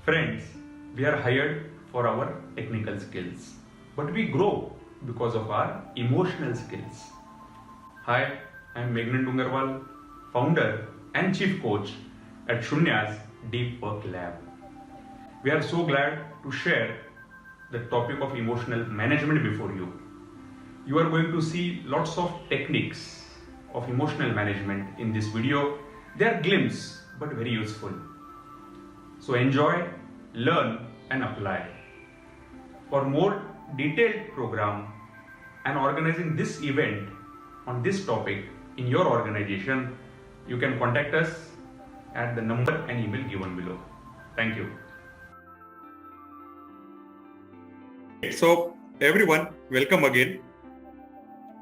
Friends, we are hired for our technical skills, but we grow because of our emotional skills. Hi, I am Meghnand Dungarwal, founder and chief coach at Shunya's Deep Work Lab. We are so glad to share the topic of emotional management before you. You are going to see lots of techniques of emotional management in this video. They are glimpses but very useful. So enjoy, learn and apply. For more detailed program and organizing this event on this topic in your organization, you can contact us at the number and email given below. Thank you. So everyone, welcome again.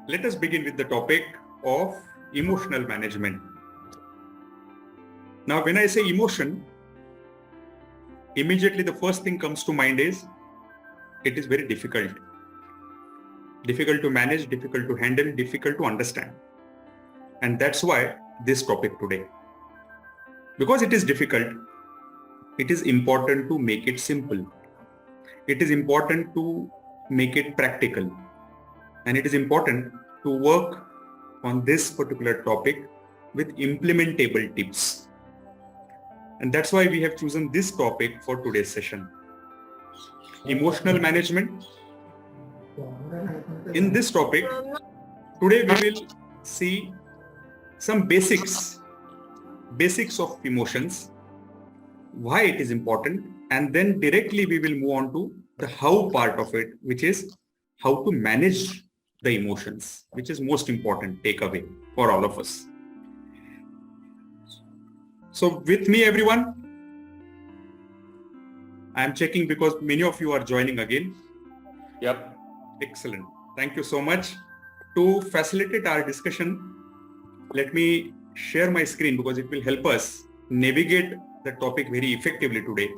Let us begin with the topic of emotional management. Now, when I say emotion, immediately the first thing comes to mind is it is very difficult. Difficult to manage, difficult to handle, difficult to understand. And that's why this topic today. Because it is difficult, it is important to make it simple. It is important to make it practical. And it is important to work on this particular topic with implementable tips. And that's why we have chosen this topic for today's session. Emotional management. In this topic, today we will see some basics of emotions, why it is important, and then directly we will move on to the how part of it, which is how to manage the emotions, which is most important takeaway for all of us. So with me, everyone, I am checking because many of you are joining again. Yep. Excellent. Thank you so much. To facilitate our discussion, let me share my screen because it will help us navigate the topic very effectively today.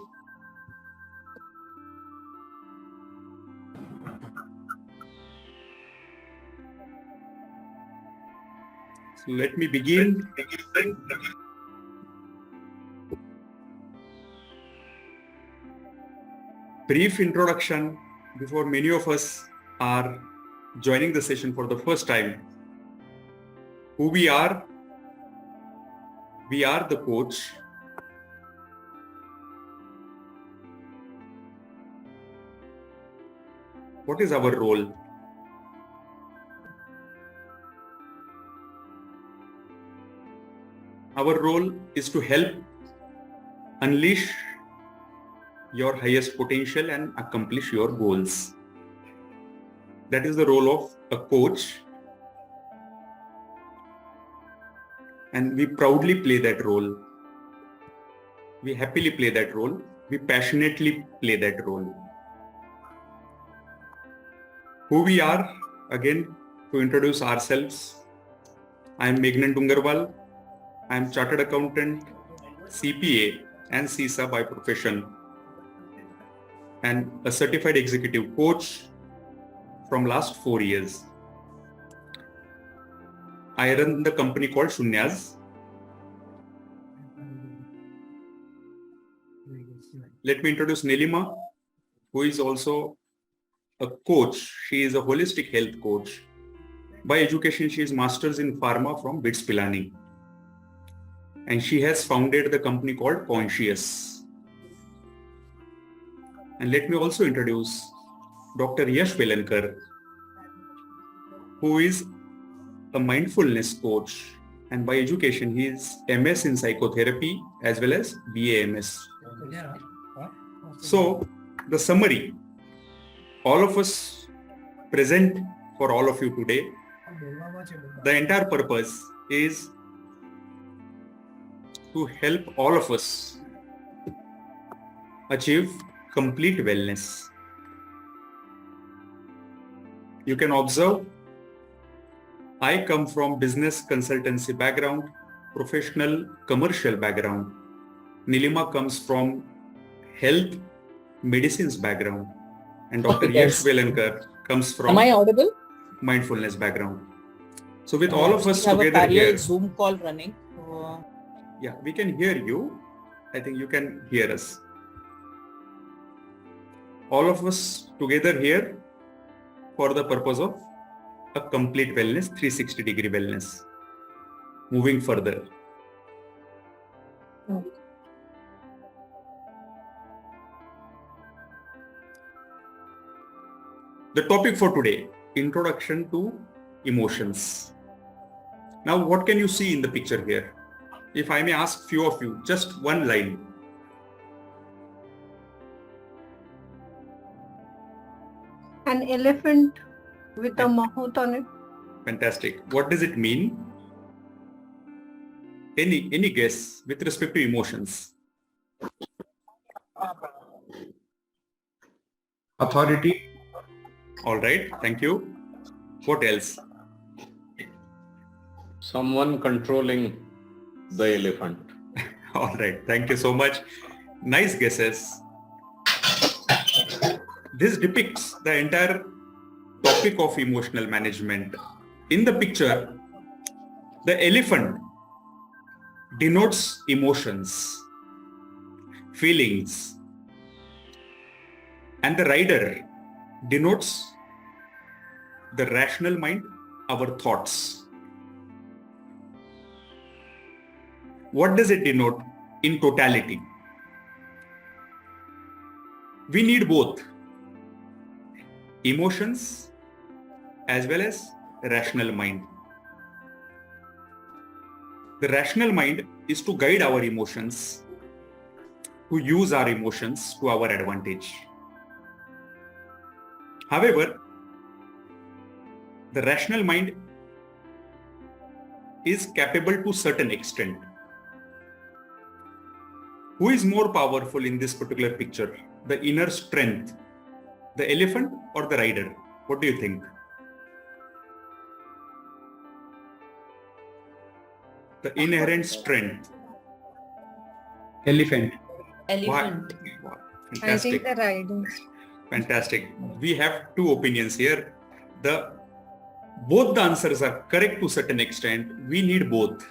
So let me begin. Brief introduction before many of us are joining the session for the first time. Who we are the coach. What is our role? Our role is to help unleash your highest potential and accomplish your goals. That is the role of a coach. And we proudly play that role. We happily play that role. We passionately play that role. Who we are, again, to introduce ourselves. I am Meghnand Dungarwal. I am Chartered Accountant, CPA and CISA by profession, and a certified executive coach from last 4 years. I run the company called Shunya's. Let me introduce Nilima, who is also a coach. She is a holistic health coach. By education, she is Masters in Pharma from BITS Pilani. And she has founded the company called Conscious. And let me also introduce Dr. Yash Velankar, who is a mindfulness coach, and by education he is MS in psychotherapy as well as BAMS. So the summary, all of us present for all of you today, the entire purpose is to help all of us achieve complete wellness. You can observe, I come from business consultancy background, professional commercial background. Nilima comes from health medicines background. And Dr. Yash Velankar comes from Am I audible? mindfulness background. So with all of us have together a parallel here, Zoom call running. yeah, we can hear you. I think you can hear us. all of us together here for the purpose of a complete wellness, 360-degree wellness. Moving further. The topic for today, introduction to emotions. Now, what can you see in the picture here? If I may ask few of you, just one line. An elephant with a mahout on it. Fantastic. What does it mean? Any guess with respect to emotions? Authority. All right. Thank you. What else? Someone controlling the elephant. All right. Thank you so much. Nice guesses. This depicts the entire topic of emotional management. In the picture, the elephant denotes emotions, feelings, and the rider denotes the rational mind, our thoughts. What does it denote in totality? We need both emotions as well as rational mind. The rational mind is to guide our emotions, to use our emotions to our advantage. However, the rational mind is capable to a certain extent. Who is more powerful in this particular picture? The inner strength, the elephant or the rider? What do you think? The inherent strength. Elephant. Elephant. Wow. I Fantastic. think the rider. Fantastic. We have two opinions here. Both the answers are correct to a certain extent. We need both.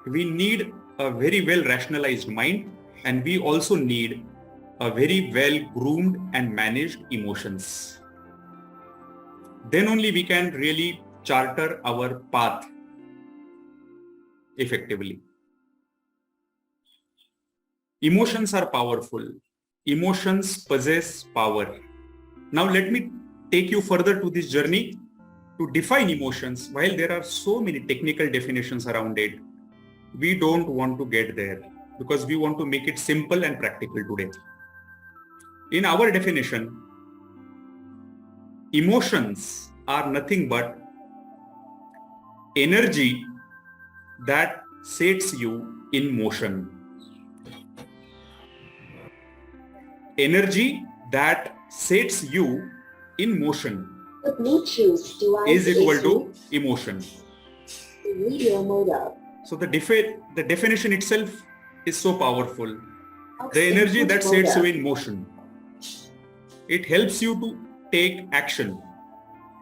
We need a very well rationalized mind, and we also need a very well groomed and managed emotions. Then only we can really charter our path effectively. Emotions are powerful. Emotions possess power. Now let me take you further to this journey to define emotions. While there are so many technical definitions around it, we don't want to get there because we want to make it simple and practical today. In our definition, emotions are nothing but energy that sets you in motion. Energy that sets you in motion is equal to emotion. So the definition itself is so powerful. The energy that sets you in motion. It helps you to take action,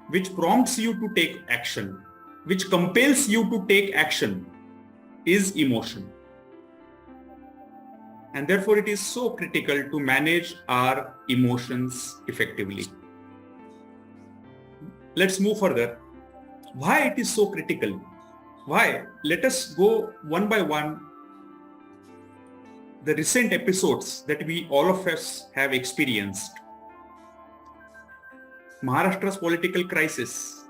which prompts you to take action, which compels you to take action is emotion. And therefore it is so critical to manage our emotions effectively. Let's move further. Why it is so critical? Why? Let us go one by one. The recent episodes that we all of us have experienced. Maharashtra's political crisis.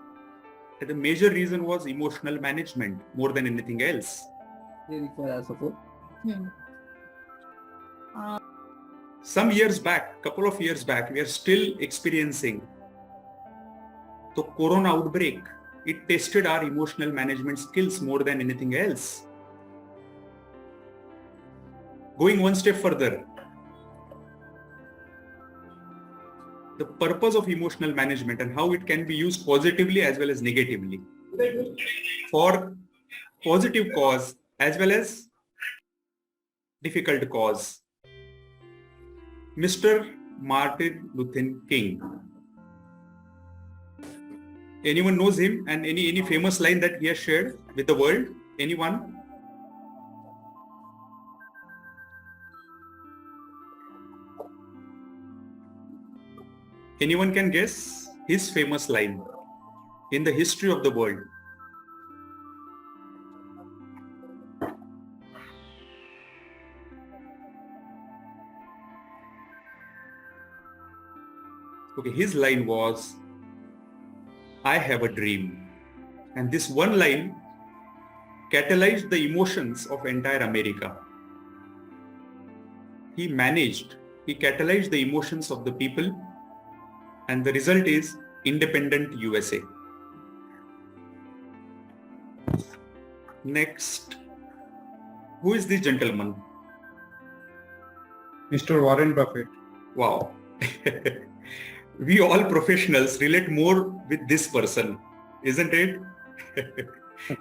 The major reason was emotional management more than anything else. They require support. Some years back, couple of years back, we are still experiencing the corona outbreak. It tested our emotional management skills more than anything else. Going one step further, the purpose of emotional management and how it can be used positively as well as negatively for positive cause as well as difficult cause. Mr. Martin Luther King. Anyone knows him and any famous line that he has shared with the world? Anyone? Anyone can guess his famous line in the history of the world? Okay, his line was, "I have a dream." And this one line catalyzed the emotions of entire America. He catalyzed the emotions of the people, and the result is independent USA. Next, who is this gentleman? Mr. Warren Buffett. Wow. We all professionals relate more with this person, isn't it?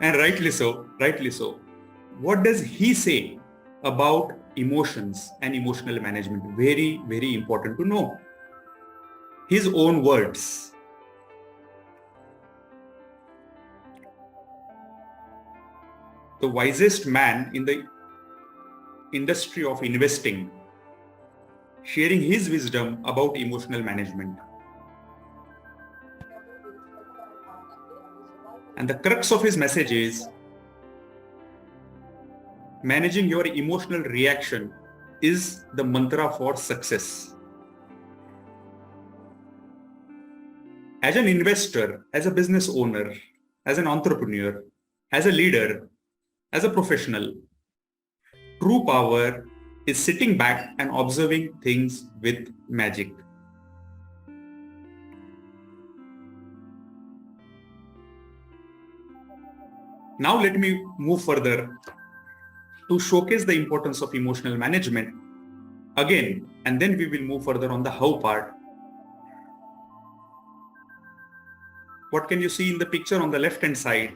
And rightly so. What does he say about emotions and emotional management? Very, very important to know. His own words. The wisest man in the industry of investing, sharing his wisdom about emotional management. And the crux of his message is, managing your emotional reaction is the mantra for success. As an investor, as a business owner, as an entrepreneur, as a leader, as a professional, true power is sitting back and observing things with magic. Now let me move further to showcase the importance of emotional management again, and then we will move further on the how part. What can you see in the picture on the left hand side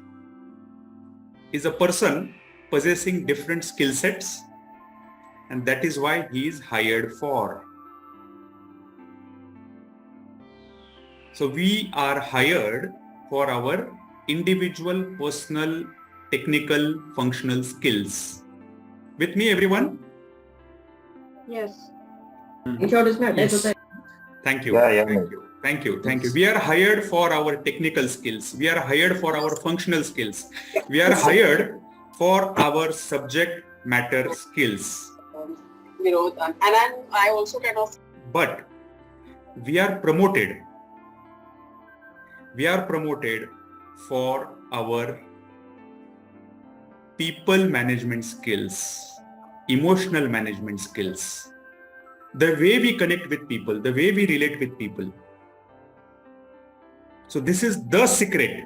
is a person possessing different skill sets, and that is why he is hired for. So we are hired for our individual, personal, technical, functional skills. With me, everyone? Yes. Yes. Thank you. Yeah. Thank you. We are hired for our technical skills. We are hired for our functional skills. We are hired for our subject matter skills. And I also kind of. But we are promoted. For our people management skills, emotional management skills, the way we connect with people, the way we relate with people. So this is the secret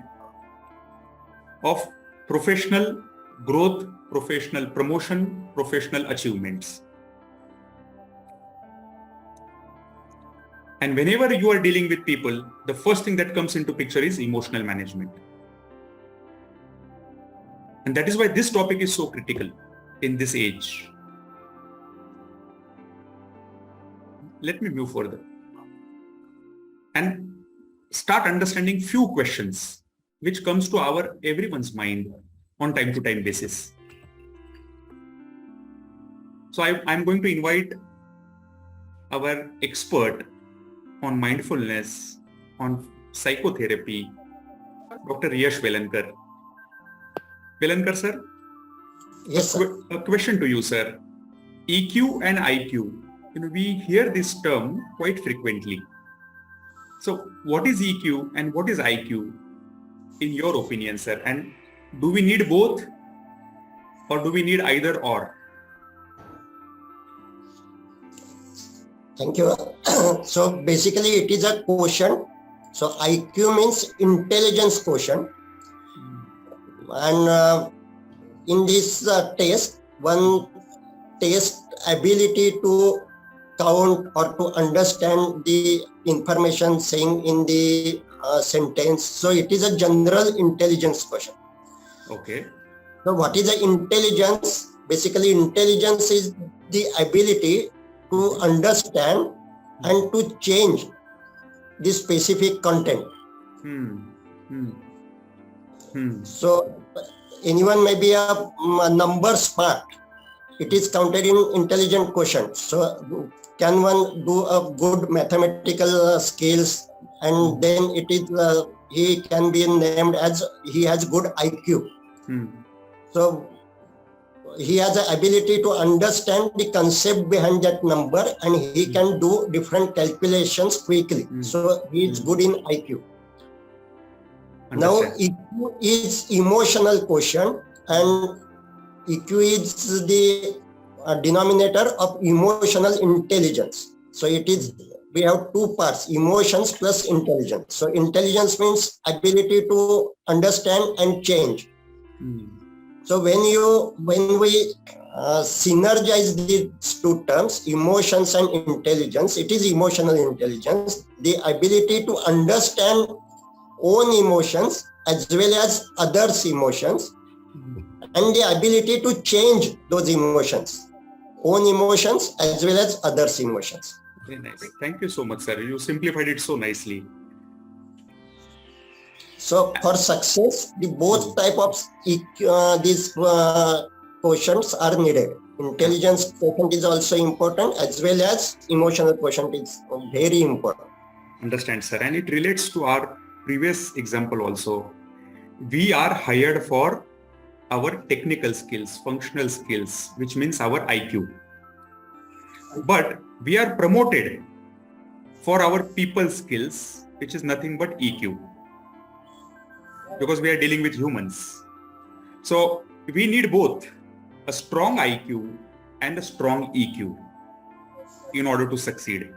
of professional growth, professional promotion, professional achievements. And whenever you are dealing with people, the first thing that comes into picture is emotional management. And that is why this topic is so critical in this age. Let me move further and start understanding few questions which comes to our everyone's mind on time to time basis. So I'm going to invite our expert on mindfulness, on psychotherapy, Dr. Yash Velankar. Velankar sir? Yes, sir. A question to you, sir. EQ and IQ. We hear this term quite frequently. So what is EQ and what is IQ in your opinion, sir? And do we need both or do we need either or? Thank you. So basically it is a quotient. So IQ means intelligence quotient. And in this test, one test ability to count or to understand the information saying in the sentence. So it is a general intelligence question. Okay. So what is the intelligence? Basically intelligence is the ability to understand and to change the specific content. So anyone may be a number smart. It is counted in intelligent quotient. So can one do a good mathematical skills, and then it is he can be named as he has good IQ. So he has the ability to understand the concept behind that number, and he can do different calculations quickly. So he is good in IQ. Now EQ is emotional quotient, and EQ is the denominator of emotional intelligence. So it is, we have two parts, emotions plus intelligence. So intelligence means ability to understand and change. So when we synergize these two terms, emotions and intelligence, it is emotional intelligence, the ability to understand own emotions as well as others' emotions, and the ability to change those emotions, own emotions as well as others' emotions. Very nice. Thank you so much, sir. You simplified it so nicely. So for success, the both type of these quotients are needed. Intelligence quotient is also important, as well as emotional quotient is very important. Understand, sir. And it relates to our previous example also. We are hired for our technical skills, functional skills, which means our IQ. But we are promoted for our people skills, which is nothing but EQ, because we are dealing with humans. So we need both a strong IQ and a strong EQ in order to succeed.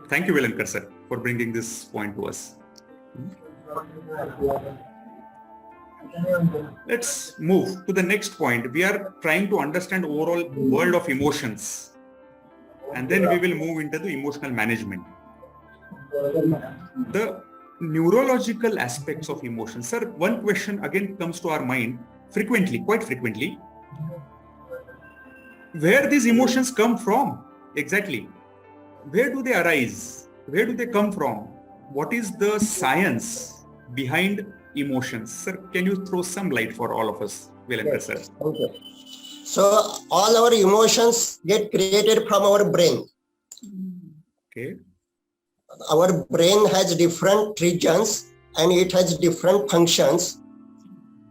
Thank you, Velankar sir, for bringing this point to us. Let's move to the next point. We are trying to understand overall world of emotions, and then we will move into the emotional management. The neurological aspects of emotions. Sir, one question again comes to our mind frequently, quite frequently. Where these emotions come from? Exactly. Where do they arise? Where do they come from? What is the science behind emotions? Sir, can you throw some light for all of us? Velankar sir. Okay. So all our emotions get created from our brain. Okay. Our brain has different regions and it has different functions.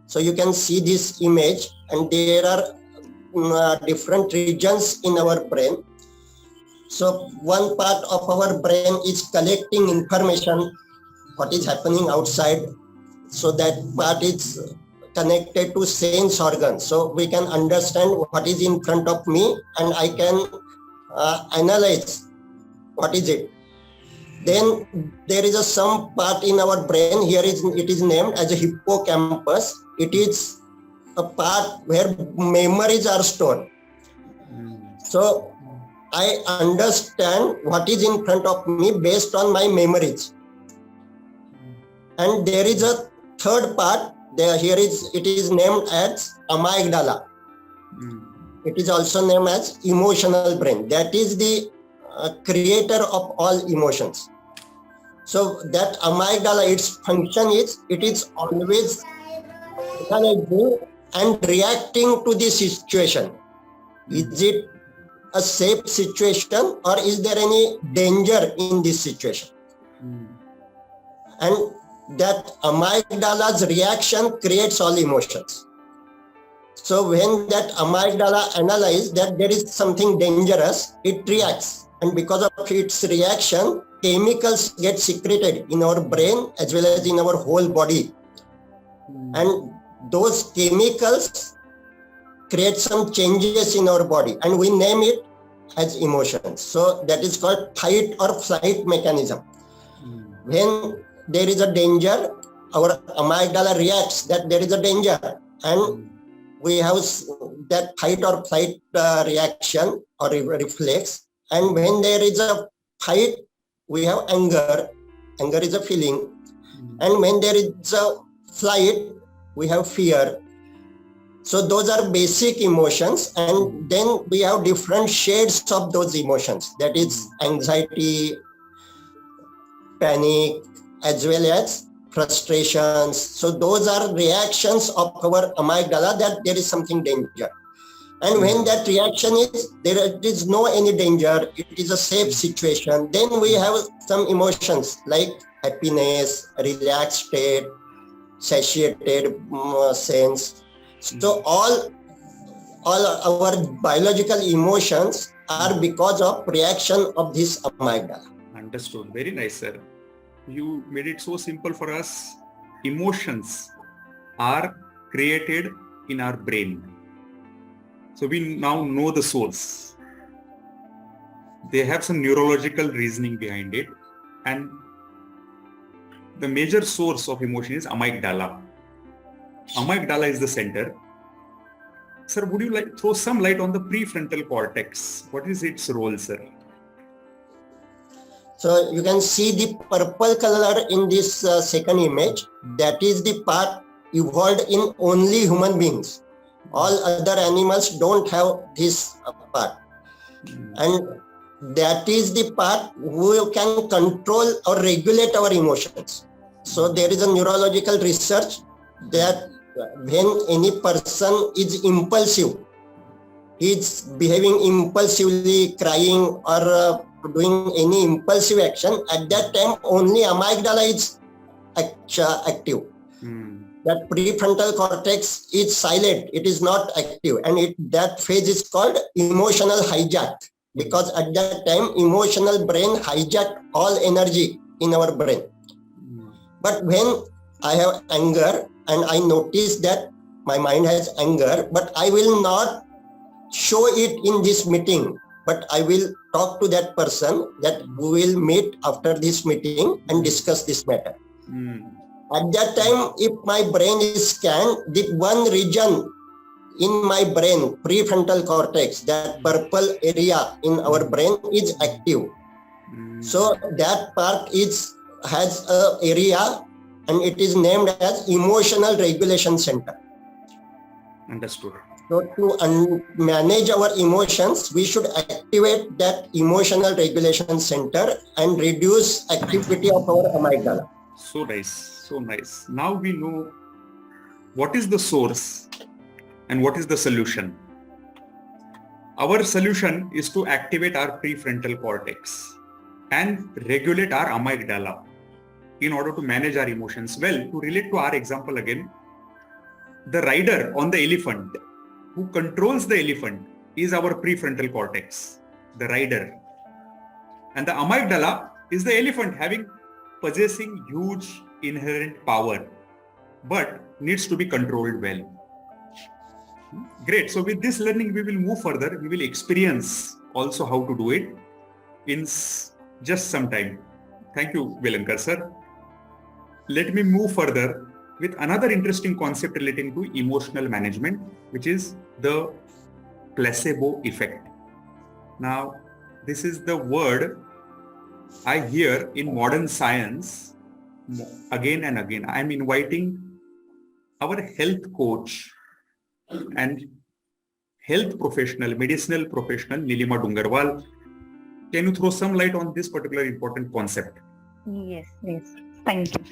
So you can see this image, and there are different regions in our brain. So one part of our brain is collecting information, what is happening outside. So that part is connected to sense organs. So we can understand what is in front of me, and I can analyze what is it. Then there is some part in our brain, here it is named as a hippocampus. It is a part where memories are stored. So I understand what is in front of me based on my memories. And there is a third part, it is named as amygdala. It is also named as emotional brain. That is the creator of all emotions. So that amygdala, its function is, it is always analyzing and reacting to the situation. Is it a safe situation, or is there any danger in this situation? And that amygdala's reaction creates all emotions. So when that amygdala analyzes that there is something dangerous, it reacts. And because of its reaction, chemicals get secreted in our brain as well as in our whole body. And those chemicals create some changes in our body, and we name it as emotions. So that is called fight or flight mechanism. When there is a danger, our amygdala reacts that there is a danger, and we have that fight or flight reaction or reflex. And when there is a fight, we have anger. Anger is a feeling. And when there is a flight, we have fear. So those are basic emotions, and then we have different shades of those emotions. That is anxiety, panic, as well as frustrations. So those are reactions of our amygdala that there is something danger. And when that reaction is, there is no any danger, it is a safe situation, then we have some emotions like happiness, relaxed state, satiated sense. So all our biological emotions are because of reaction of this amygdala. Understood. Very nice, sir. You made it so simple for us. Emotions are created in our brain. So we now know the source. They have some neurological reasoning behind it. And the major source of emotion is amygdala. Amygdala is the center. Sir, would you like throw some light on the prefrontal cortex? What is its role, sir? So you can see the purple color in this second image. That is the part evolved in only human beings. All other animals don't have this part. And that is the part who can control or regulate our emotions. So there is a neurological research that when any person is impulsive, is behaving impulsively, crying or doing any impulsive action, at that time only amygdala is active. That prefrontal cortex is silent, it is not active, and that phase is called emotional hijack, because at that time emotional brain hijack all energy in our brain. But when I have anger and I notice that my mind has anger, but I will not show it in this meeting, but I will talk to that person that we will meet after this meeting and discuss this matter. At that time, if my brain is scanned, the one region in my brain, prefrontal cortex, that purple area in our brain is active. So that part has an area and it is named as emotional regulation center. Understood. So to manage our emotions, we should activate that emotional regulation center and reduce activity of our amygdala. So nice. So nice. Now we know what is the source and what is the solution. Our solution is to activate our prefrontal cortex and regulate our amygdala in order to manage our emotions. Well, to relate to our example again, the rider on the elephant who controls the elephant is our prefrontal cortex, the rider. And the amygdala is the elephant possessing huge inherent power, but needs to be controlled well. Great. So with this learning, we will move further. We will experience also how to do it in just some time. Thank you, Velankar sir. Let me move further with another interesting concept relating to emotional management, which is the placebo effect. Now, this is the word I hear in modern science again and again. I'm inviting our health coach and health professional, medicinal professional, Nilima Dungarwal. Can you throw some light on this particular important concept? Yes. Thank you.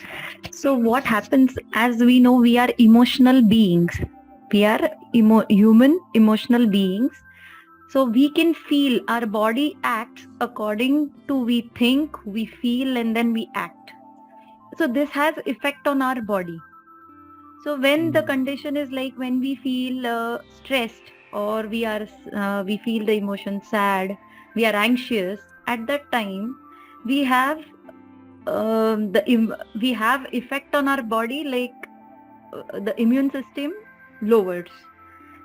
So what happens, as we know, we are emotional beings. We are human emotional beings. So we can feel, our body acts according to we think, we feel, and then we act. So this has effect on our body. So when the condition is like when we feel stressed or we feel the emotion sad, we are anxious, at that time we have we have effect on our body, like the immune system lowers.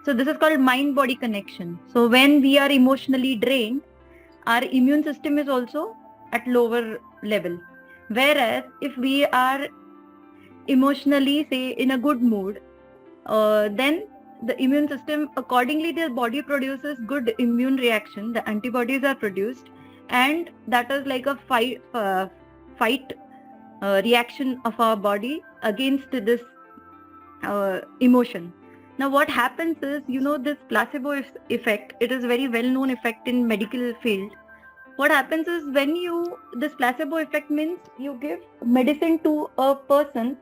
So this is called mind-body connection. So when we are emotionally drained, our immune system is also at lower level. Whereas if we are emotionally, say, in a good mood, then the immune system, accordingly, the body produces good immune reaction. The antibodies are produced, and that is like a fight reaction of our body against this emotion. Now what happens is, this placebo effect, it is very well known effect in medical field. What happens is this placebo effect means you give medicine to a person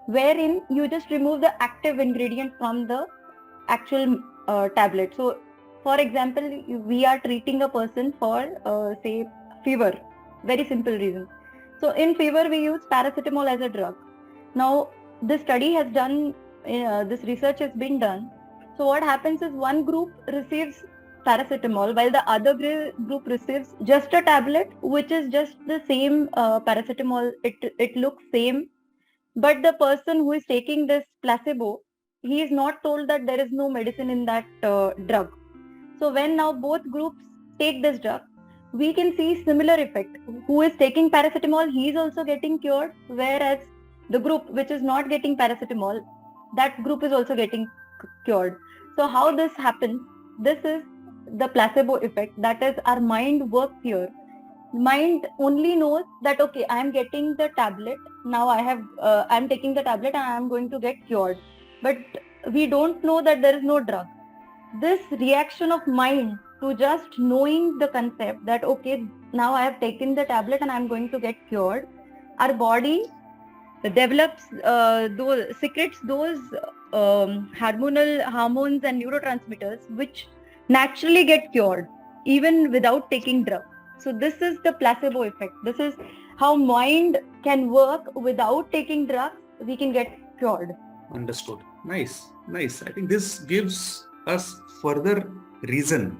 wherein you just remove the active ingredient from the actual tablet. So, for example, we are treating a person for, say, fever. Very simple reason. So, in fever, we use paracetamol as a drug. Now, this study has done, this research has been done. So, what happens is one group receives paracetamol while the other group receives just a tablet, which is just the same paracetamol. It looks same, but the person who is taking this placebo, he is not told that there is no medicine in that drug. So when now both groups take this drug, we can see similar effect. Who is taking paracetamol, he is also getting cured, whereas the group which is not getting paracetamol, that group is also getting cured. So how this happens? This is the placebo effect. That is, our mind works here. Mind only knows that, okay, I am getting the tablet. Now I am taking the tablet and I am going to get cured. But we don't know that there is no drug. This reaction of mind to just knowing the concept that, okay, now I have taken the tablet and I am going to get cured, our body develops secretes those hormones and neurotransmitters which naturally get cured even without taking drug. So this is the placebo effect. This is how mind can work without taking drugs. We can get cured. Understood. Nice. I think this gives us further reason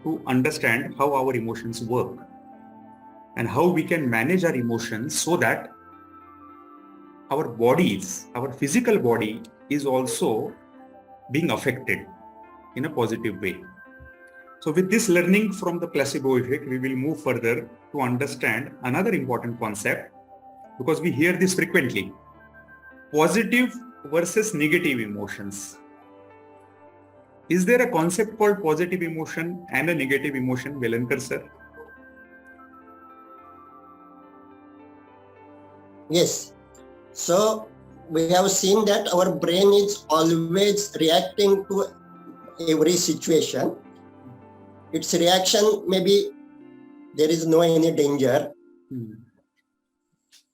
to understand how our emotions work and how we can manage our emotions so that our bodies, our physical body is also being affected in a positive way. So with this learning from the placebo effect, we will move further to understand another important concept, because we hear this frequently: positive versus negative emotions. Is there a concept called positive emotion and a negative emotion, Velankar sir? Yes. So we have seen that our brain is always reacting to every situation. Its reaction maybe there is no any danger,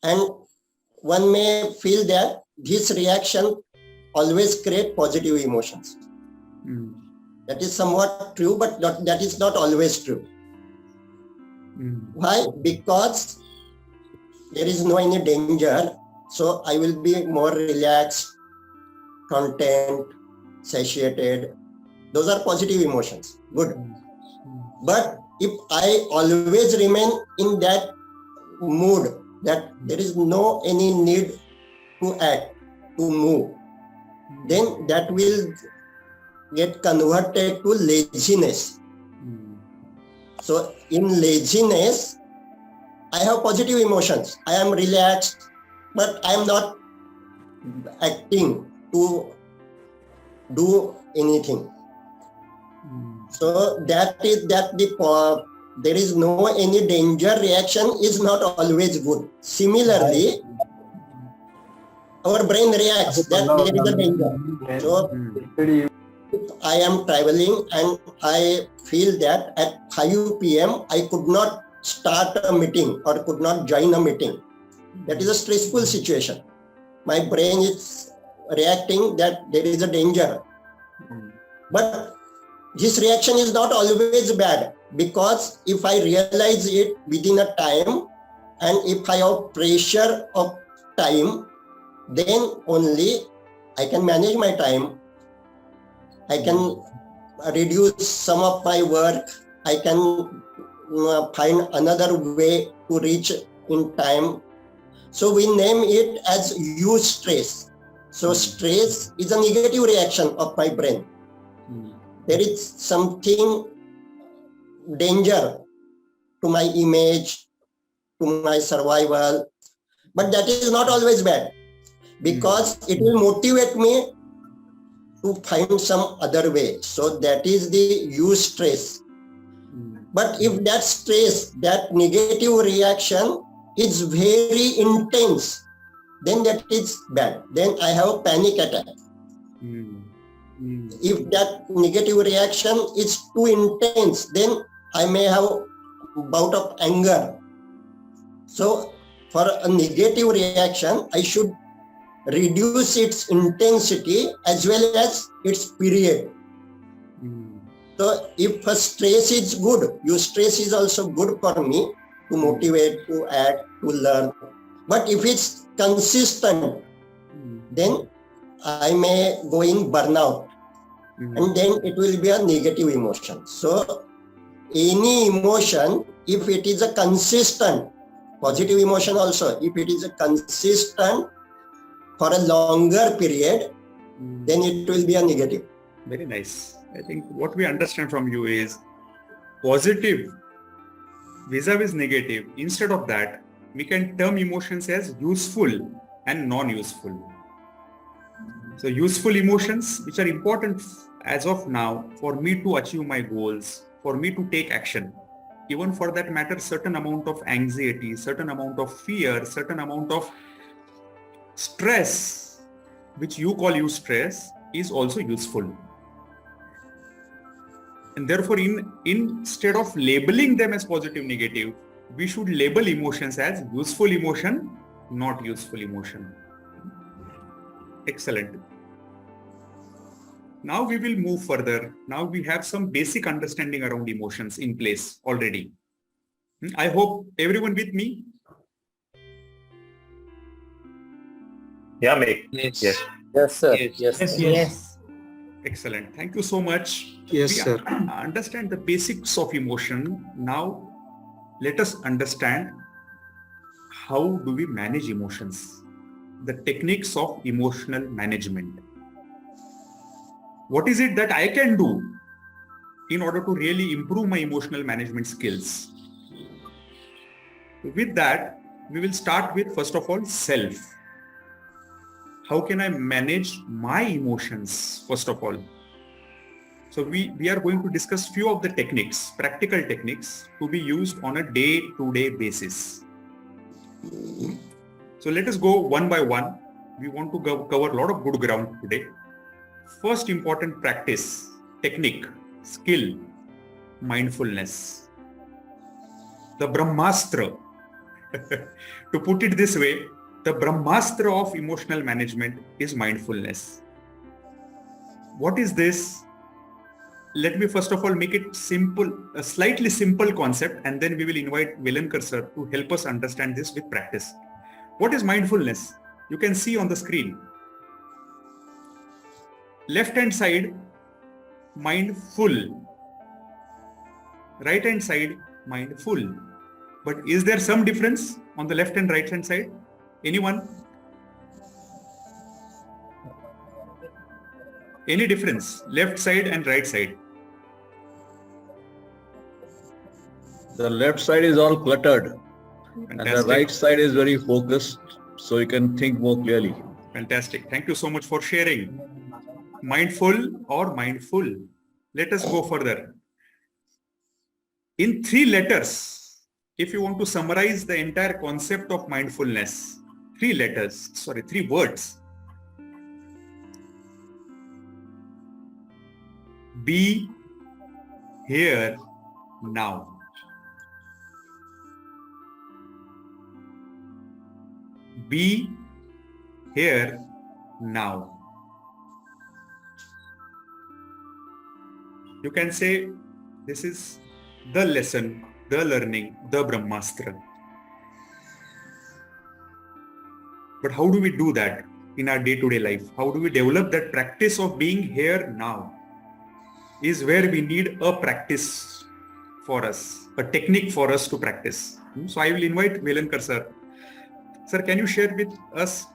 and one may feel that this reaction always create positive emotions. That is somewhat true, but that is not always true. Why? Because there is no any danger, so I will be more relaxed, content, satiated. Those are positive emotions. Good. But if I always remain in that mood, that there is no any need to act, to move, then that will get converted to laziness. So in laziness, I have positive emotions. I am relaxed, but I am not acting to do anything. So there is no any danger. Reaction is not always good. Similarly, our brain reacts that there is a danger. So if I am traveling and I feel that at 5 p.m. I could not start a meeting or could not join a meeting, that is a stressful situation. My brain is reacting that there is a danger. But this reaction is not always bad, because if I realize it within a time and if I have pressure of time, then only I can manage my time. I can reduce some of my work. I can find another way to reach in time. So we name it as eustress. So stress is a negative reaction of my brain. There is something danger to my image, to my survival, but that is not always bad, because it will motivate me to find some other way. So that is the eustress. But if that stress, that negative reaction is very intense, then that is bad. Then I have panic attack. If that negative reaction is too intense, then I may have a bout of anger. So for a negative reaction, I should reduce its intensity as well as its period. So if stress is good, your stress is also good for me to motivate, to act, to learn. But if it's consistent, then I may go in burnout, and then it will be a negative emotion. So any emotion, if it is a consistent, positive emotion also, if it is a consistent for a longer period, then it will be a negative. Very nice. I think what we understand from you is positive vis-a-vis negative. Instead of that, we can term emotions as useful and non-useful. So useful emotions, which are important as of now for me to achieve my goals, for me to take action. Even for that matter, certain amount of anxiety, certain amount of fear, certain amount of stress, which you call stress, is also useful. And therefore, instead of labeling them as positive, negative, we should label emotions as useful emotion, not useful emotion. Excellent. Now we will move further. Now we have some basic understanding around emotions in place already. I hope everyone with me. Yeah, Meg. Yes. Yes. Yes, sir. Yes. Excellent. Thank you so much. Yes, We sir. understand the basics of emotion. Now let us understand how do we manage emotions, the techniques of emotional management. What is it that I can do in order to really improve my emotional management skills? With that, we will start with, first of all, self. How can I manage my emotions, first of all? So we are going to discuss few of the techniques, practical techniques to be used on a day-to-day basis. So let us go one by one. We want to cover a lot of good ground today. First important practice, technique, skill, mindfulness. The Brahmastra. To put it this way, the Brahmastra of emotional management is mindfulness. What is this? Let me first of all make it simple, a slightly simple concept, and then we will invite Velankar sir to help us understand this with practice. What is mindfulness? You can see on the screen. Left hand side, mindful. Right hand side, mindful. But is there some difference on the left and right hand side? Anyone? Any difference? Left side and right side? The left side is all cluttered and the right side is very focused, so you can think more clearly. Fantastic. Thank you so much for sharing. Mindful or mindful? Let us go further. In 3 letters, if you want to summarize the entire concept of mindfulness, 3 words. Be here now. Be here now. You can say this is the lesson, the learning, the Brahmastra. But how do we do that in our day-to-day life? How do we develop that practice of being here now? Is where we need a practice for us, a technique for us to practice. So I will invite Velankar sir. Sir, can you share with us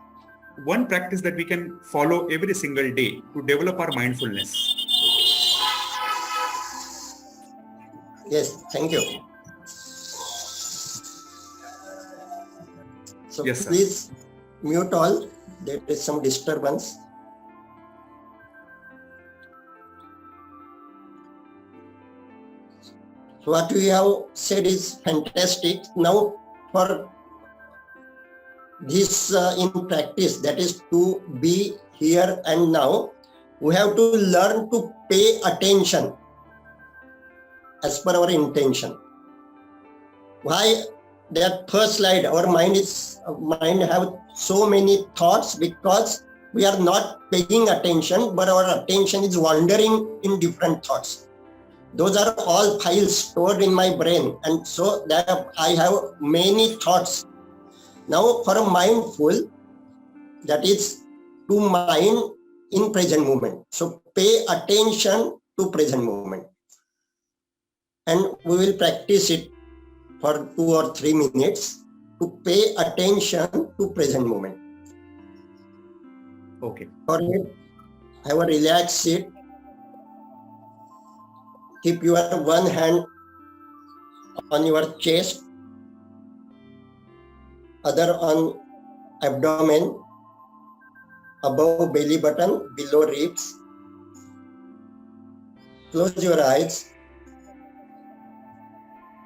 one practice that we can follow every single day to develop our mindfulness? Yes, thank you. So Yes, sir. please mute all. There is some disturbance. So what we have said is fantastic. Now for this in practice, that is to be here and now, we have to learn to pay attention as per our intention. Why that first slide, our mind have so many thoughts, because we are not paying attention, but our attention is wandering in different thoughts. Those are all files stored in my brain, and so that I have many thoughts. Now for a mindful, that is to mind in present moment. So pay attention to present moment. And we will practice it for 2 or 3 minutes to pay attention to present moment. Okay. For it, have a relaxed seat. Keep your one hand on your chest, other on abdomen, above belly button, below ribs. Close your eyes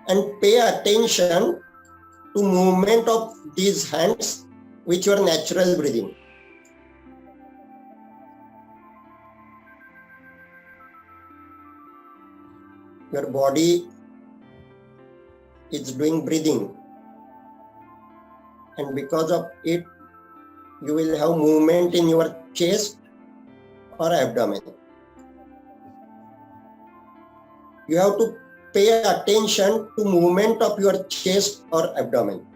and pay attention to movement of these hands with your natural breathing. Your body is doing breathing, and because of it, you will have movement in your chest or abdomen. You have to pay attention to movement of your chest or abdomen.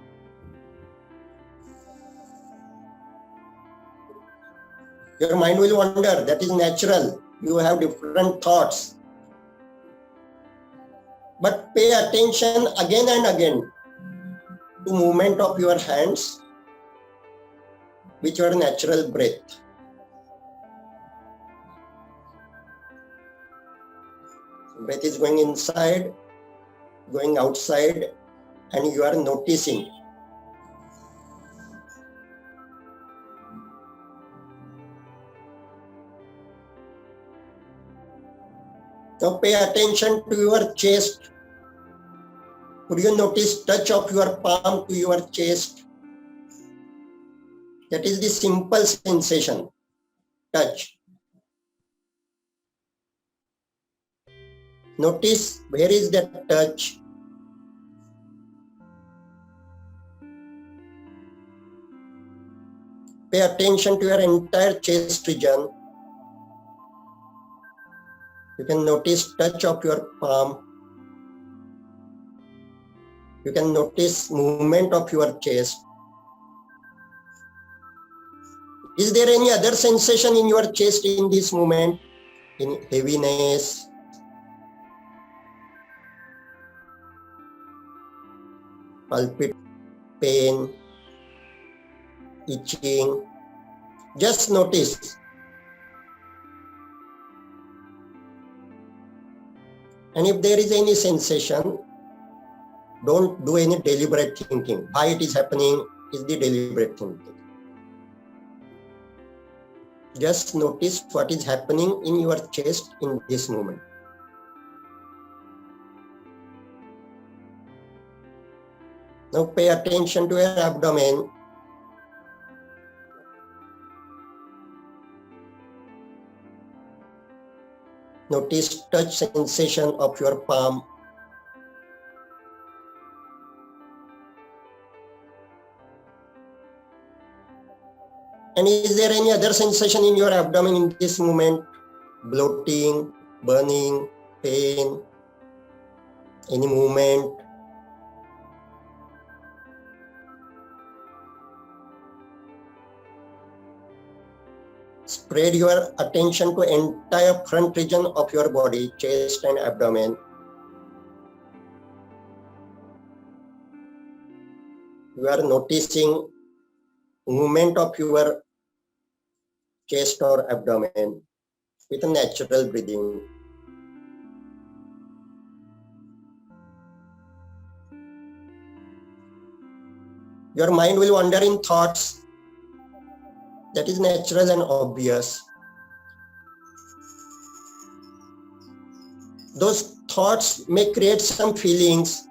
Your mind will wander, that is natural. You have different thoughts. But pay attention again and again to movement of your hands with your natural breath. Breath is going inside, going outside, and you are noticing. Now pay attention to your chest. Could you notice touch of your palm to your chest? That is the simple sensation, touch. Notice where is that touch. Pay attention to your entire chest region. You can notice touch of your palm. You can notice movement of your chest. Is there any other sensation in your chest in this moment? In heaviness, palpit, pain, itching? Just notice. And if there is any sensation, don't do any deliberate thinking. Why it is happening is the deliberate thinking. Just notice what is happening in your chest in this moment. Now pay attention to your abdomen. Notice touch sensation of your palm. And is there any other sensation in your abdomen in this moment? Bloating, burning, pain, any movement? Spread your attention to entire front region of your body, chest and abdomen. You are noticing movement of your chest or abdomen with a natural breathing. Your mind will wander in thoughts. That is natural and obvious. Those thoughts may create some feelings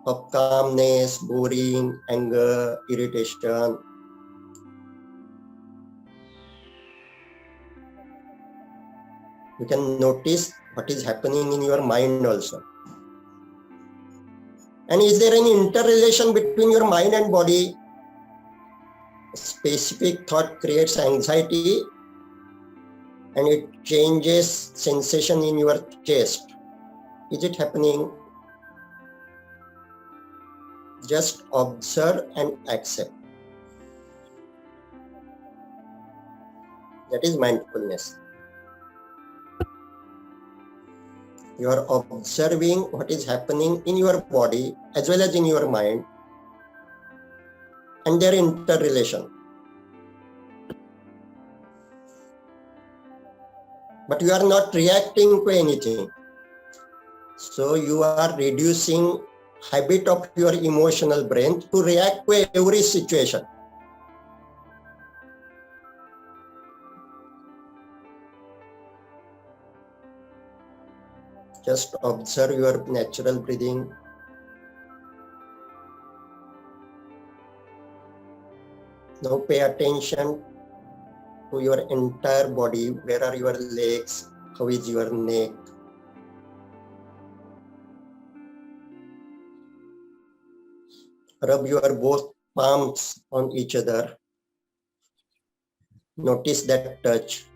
of calmness, boring, anger, irritation. You can notice what is happening in your mind also. And is there any interrelation between your mind and body? specific thought creates anxiety and it changes sensation in your chest. Is it happening? Just observe and accept. That is mindfulness. You are observing what is happening in your body as well as in your mind and their interrelation. But you are not reacting to anything. So you are reducing habit of your emotional brain to react to every situation. Just observe your natural breathing. Now pay attention to your entire body. Where are your legs? How is your neck? Rub your both palms on each other. Notice that touch.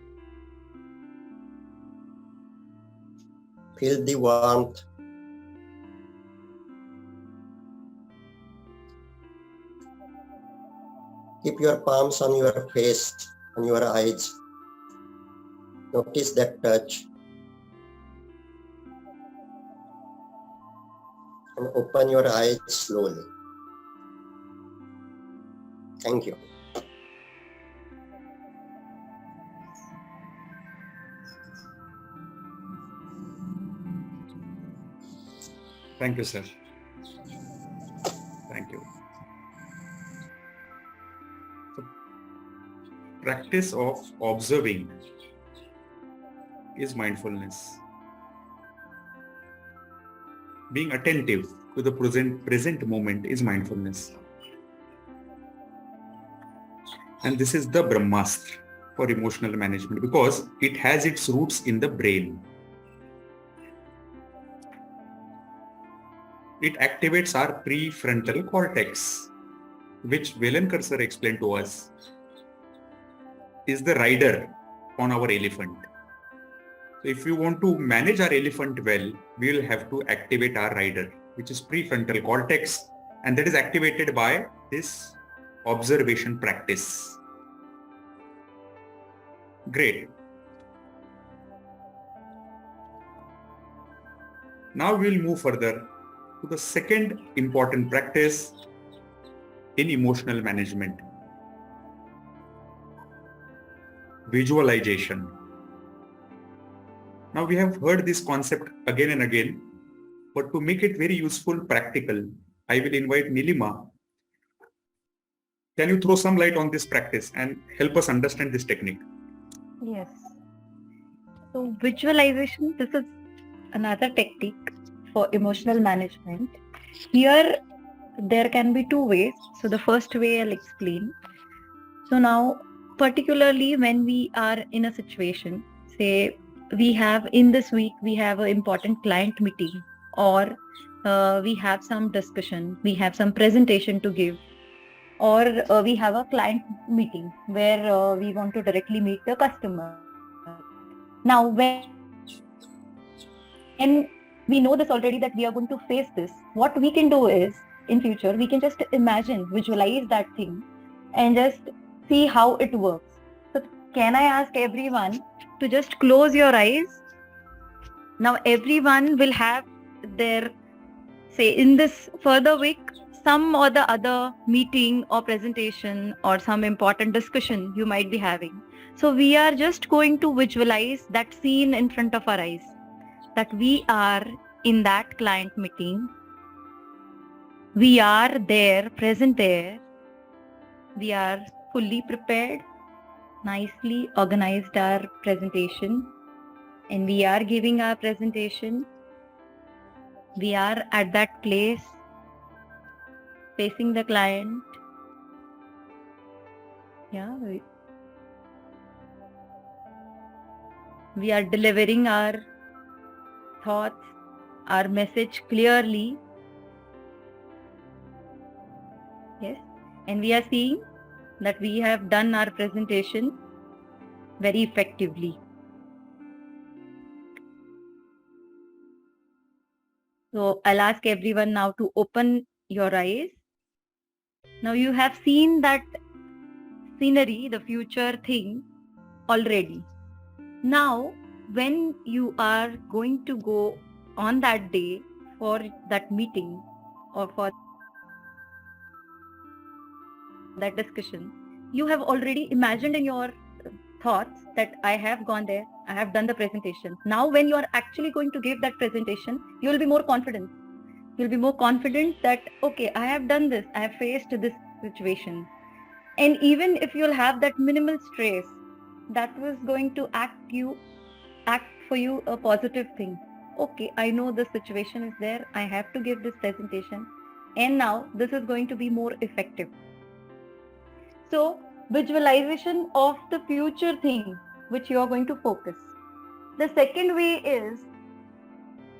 Feel the warmth. Keep your palms on your face, on your eyes. Notice that touch. And open your eyes slowly. Thank you. Thank you, sir. Thank you. So, practice of observing is mindfulness. Being attentive to the present moment is mindfulness. And this is the Brahmastra for emotional management because it has its roots in the brain. It activates our prefrontal cortex, which Velankar sir explained to us, is the rider on our elephant. So if we want to manage our elephant well, we will have to activate our rider, which is prefrontal cortex, and that is activated by this observation practice. Great. Now we will move further to the second important practice in emotional management. Visualization. Now we have heard this concept again and again, but to make it very useful, practical, I will invite Nilima. Can you throw some light on this practice and help us understand this technique? Yes. So visualization, this is another technique for emotional management. Here, there can be two ways. So the first way I'll explain. So now, particularly when we are in a situation, say we have in this week, we have an important client meeting or we have some discussion, we have some presentation to give, or we have a client meeting where we want to directly meet the customer. Now, when we know this already that we are going to face this, what we can do is, in future, we can just imagine, visualize that thing and just see how it works. So can I ask everyone to just close your eyes? Now everyone will have their, say in this further week, some or the other meeting or presentation or some important discussion you might be having. So we are just going to visualize that scene in front of our eyes, that we are in that client meeting. We are there, present there. We are fully prepared, nicely organized our presentation, and we are giving our presentation. We are at that place, facing the client. Yeah, we are delivering our thoughts, our message clearly. Yes, and we are seeing that we have done our presentation very effectively. So I'll ask everyone now to open your eyes. Now you have seen that scenery, the future thing already. Now, when you are going to go on that day for that meeting or for that discussion, you have already imagined in your thoughts that I have gone there, I have done the presentation. Now, when you are actually going to give that presentation, you will be more confident. You'll be more confident that, okay, I have done this, I have faced this situation. And even if you'll have that minimal stress, that was going to act for you a positive thing. Okay, I know the situation is there, I have to give this presentation, and now this is going to be more effective. So, visualization of the future thing which you are going to focus. The second way is,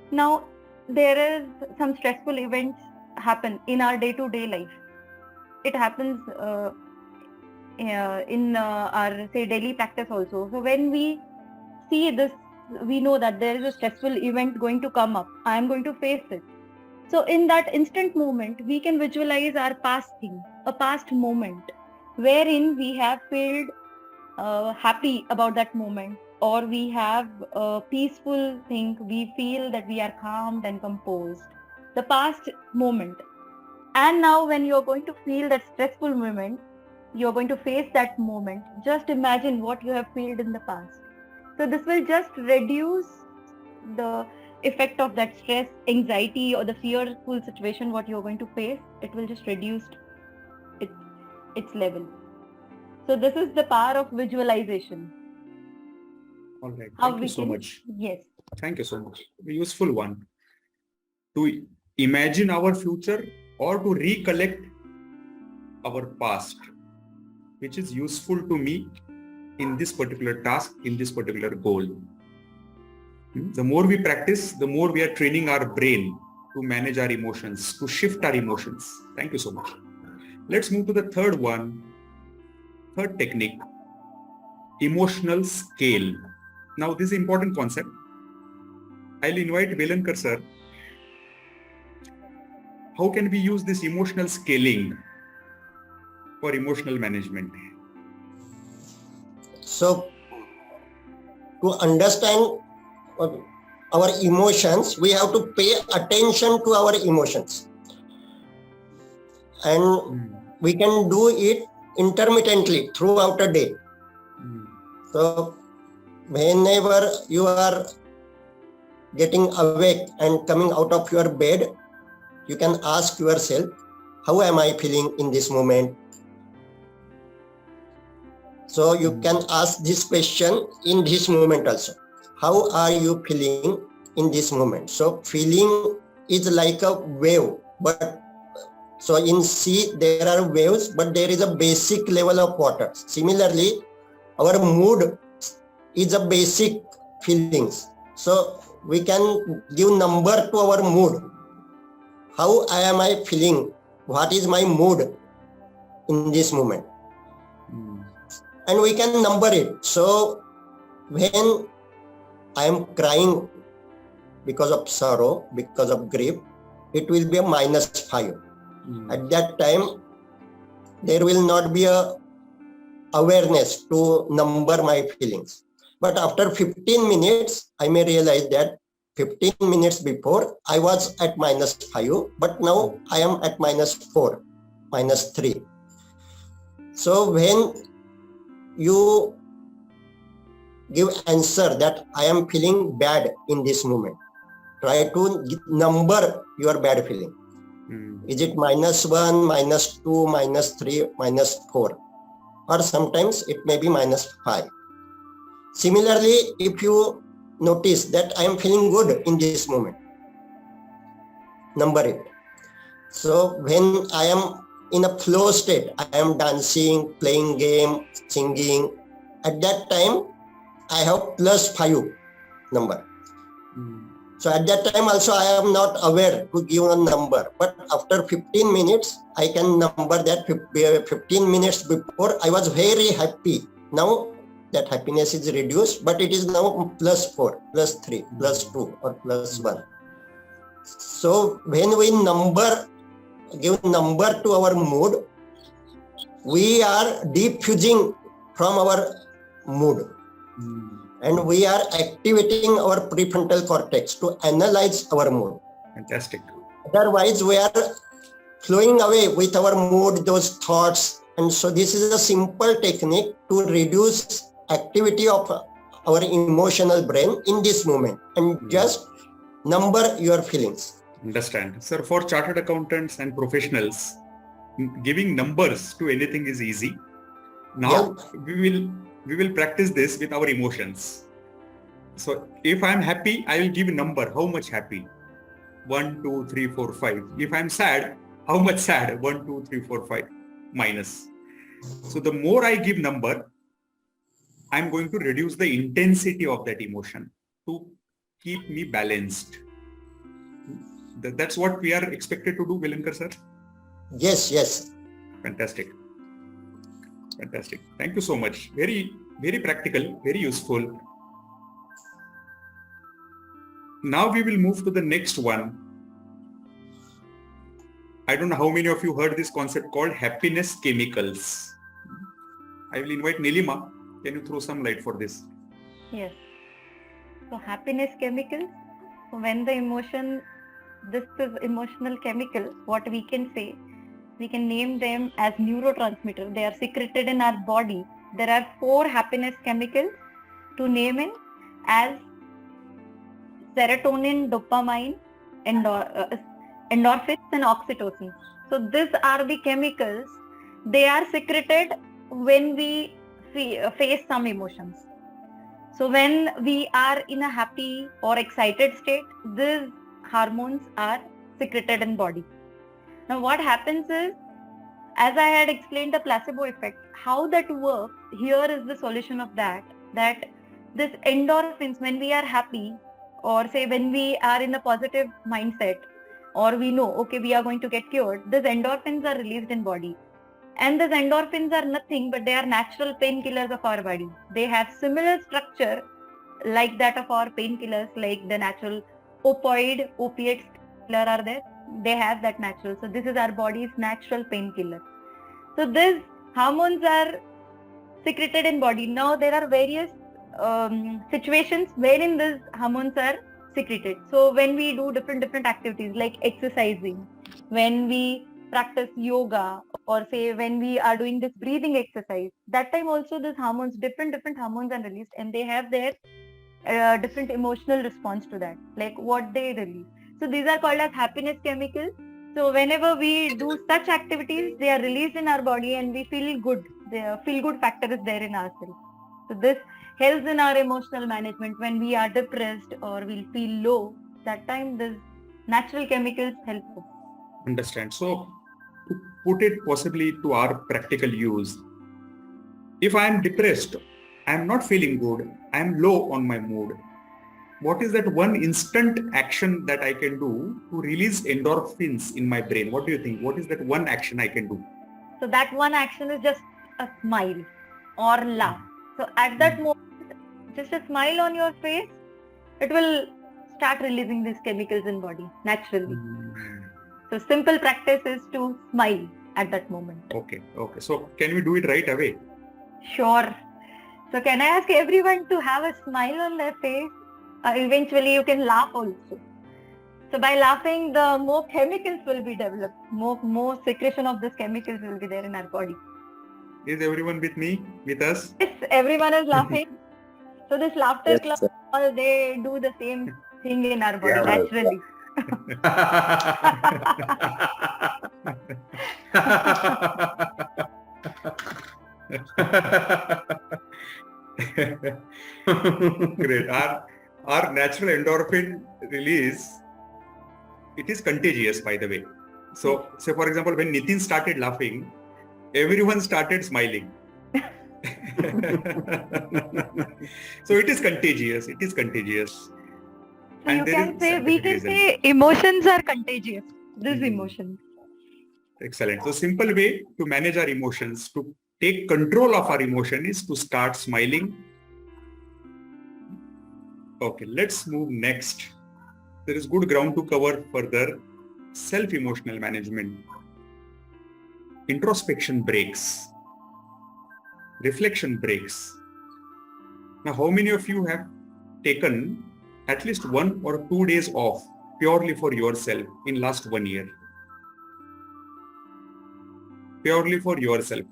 now there is some stressful events happen in our day-to-day life. It happens in our say daily practice also. So when we see this, we know that there is a stressful event going to come up. I am going to face it. So in that instant moment, we can visualize our past thing, a past moment, wherein we have felt happy about that moment, or we have a peaceful thing, we feel that we are calmed and composed. The past moment. And now when you're going to feel that stressful moment, you're going to face that moment, just imagine what you have felt in the past. So this will just reduce the effect of that stress, anxiety, or the fearful situation what you're going to face. It will just reduce its level. So this is the power of visualization. All right. How Thank we you so can- much. Yes. Thank you so much. A useful one. To imagine our future or to recollect our past, which is useful to me in this particular task, in this particular goal. The more we practice, the more we are training our brain to manage our emotions, to shift our emotions. Thank you so much. Let's move to the third one, third technique, emotional scale. Now, this is an important concept. I'll invite Velankar sir. How can we use this emotional scaling for emotional management? So, to understand our emotions, we have to pay attention to our emotions. And we can do it intermittently throughout a day. So, whenever you are getting awake and coming out of your bed, you can ask yourself, how am I feeling in this moment? So you can ask this question in this moment also. How are you feeling in this moment? So feeling is like a wave, but so in sea there are waves, but there is a basic level of water. Similarly, our mood is a basic feelings. So we can give number to our mood. How am I feeling? What is my mood in this moment? And we can number it. So when I am crying because of sorrow, because of grief, it will be a -5. At that time, there will not be a awareness to number my feelings. But after 15 minutes, I may realize that 15 minutes before I was at -5, but now I am at -4, -3. So when you give answer that I am feeling bad in this moment, try to number your bad feeling. Is it -1, -2, -3, -4? Or sometimes it may be -5. Similarly, if you notice that I am feeling good in this moment, number it. So when I am in a flow state, I am dancing, playing game, singing, at that time I have +5 number. So at that time also I am not aware to give a number, but after 15 minutes, I can number that 15 minutes before I was very happy. Now that happiness is reduced, but it is now +4, +3, +2 or +1. So when we give number to our mood, we are diffusing from our mood. And we are activating our prefrontal cortex to analyze our mood. Fantastic. Otherwise, we are flowing away with our mood, those thoughts. And so this is a simple technique to reduce activity of our emotional brain in this moment and just number your feelings. Understand. Sir, for chartered accountants and professionals, giving numbers to anything is easy. Now we will practice this with our emotions. So if I'm happy, I will give a number. How much happy? 1, 2, 3, 4, 5. If I'm sad, how much sad? 1, 2, 3, 4, 5 minus. So the more I give number, I'm going to reduce the intensity of that emotion to keep me balanced. That's what we are expected to do, Velankar sir? Yes. Fantastic. Thank you so much. Very, very practical, very useful. Now we will move to the next one. I don't know how many of you heard this concept called happiness chemicals. I will invite Nilima. Can you throw some light for this? Yes. So happiness chemicals, when the emotion, this is emotional chemical, what we can say, we can name them as neurotransmitters. They are secreted in our body. There are 4 happiness chemicals to name in as serotonin, dopamine, endorphins and oxytocin. So these are the chemicals. They are secreted when we face some emotions. So when we are in a happy or excited state, these hormones are secreted in body. Now what happens is, as I had explained the placebo effect, how that works, here is the solution of that this endorphins, when we are happy or say when we are in a positive mindset or we know, okay, we are going to get cured, these endorphins are released in body. And these endorphins are nothing but they are natural painkillers of our body. They have similar structure like that of our painkillers, like the natural opiates are there. They have that natural. So this is our body's natural painkiller. So these hormones are secreted in body. Now there are various situations wherein these hormones are secreted. So when we do different activities like exercising, when we practice yoga, or say when we are doing this breathing exercise, that time also these hormones, different hormones are released, and they have their different emotional response to that, like what they release. So these are called as happiness chemicals. So whenever we do such activities, they are released in our body and we feel good. The feel good factor is there in ourselves. So this helps in our emotional management. When we are depressed or we feel low, that time these natural chemicals help us. Understand. So to put it possibly to our practical use, if I am depressed, I am not feeling good, I am low on my mood, what is that one instant action that I can do to release endorphins in my brain? What do you think? What is that one action I can do? So that one action is just a smile or laugh. So at that moment, just a smile on your face, it will start releasing these chemicals in body naturally. So simple practice is to smile at that moment. Okay. So can we do it right away? Sure. So can I ask everyone to have a smile on their face? Eventually you can laugh also. So by laughing, the more chemicals will be developed. More secretion of these chemicals will be there in our body. Is everyone with me? With us? Yes, everyone is laughing. So this laughter Yes, club, sir. all they do the same thing in our body naturally. Great. Our natural endorphin release, it is contagious, by the way. So, say for example, when Nitin started laughing, everyone started smiling. So it is contagious. So you there can is say, we scientific can reason. say emotions are contagious. This Mhm. emotion. Excellent. So simple way to manage our emotions, to take control of our emotion is to start smiling. Okay, let's move next. There is good ground to cover further. Self-emotional management. Introspection breaks. Reflection breaks. Now, how many of you have taken at least 1 or 2 days off purely for yourself in last 1 year? Purely for yourself.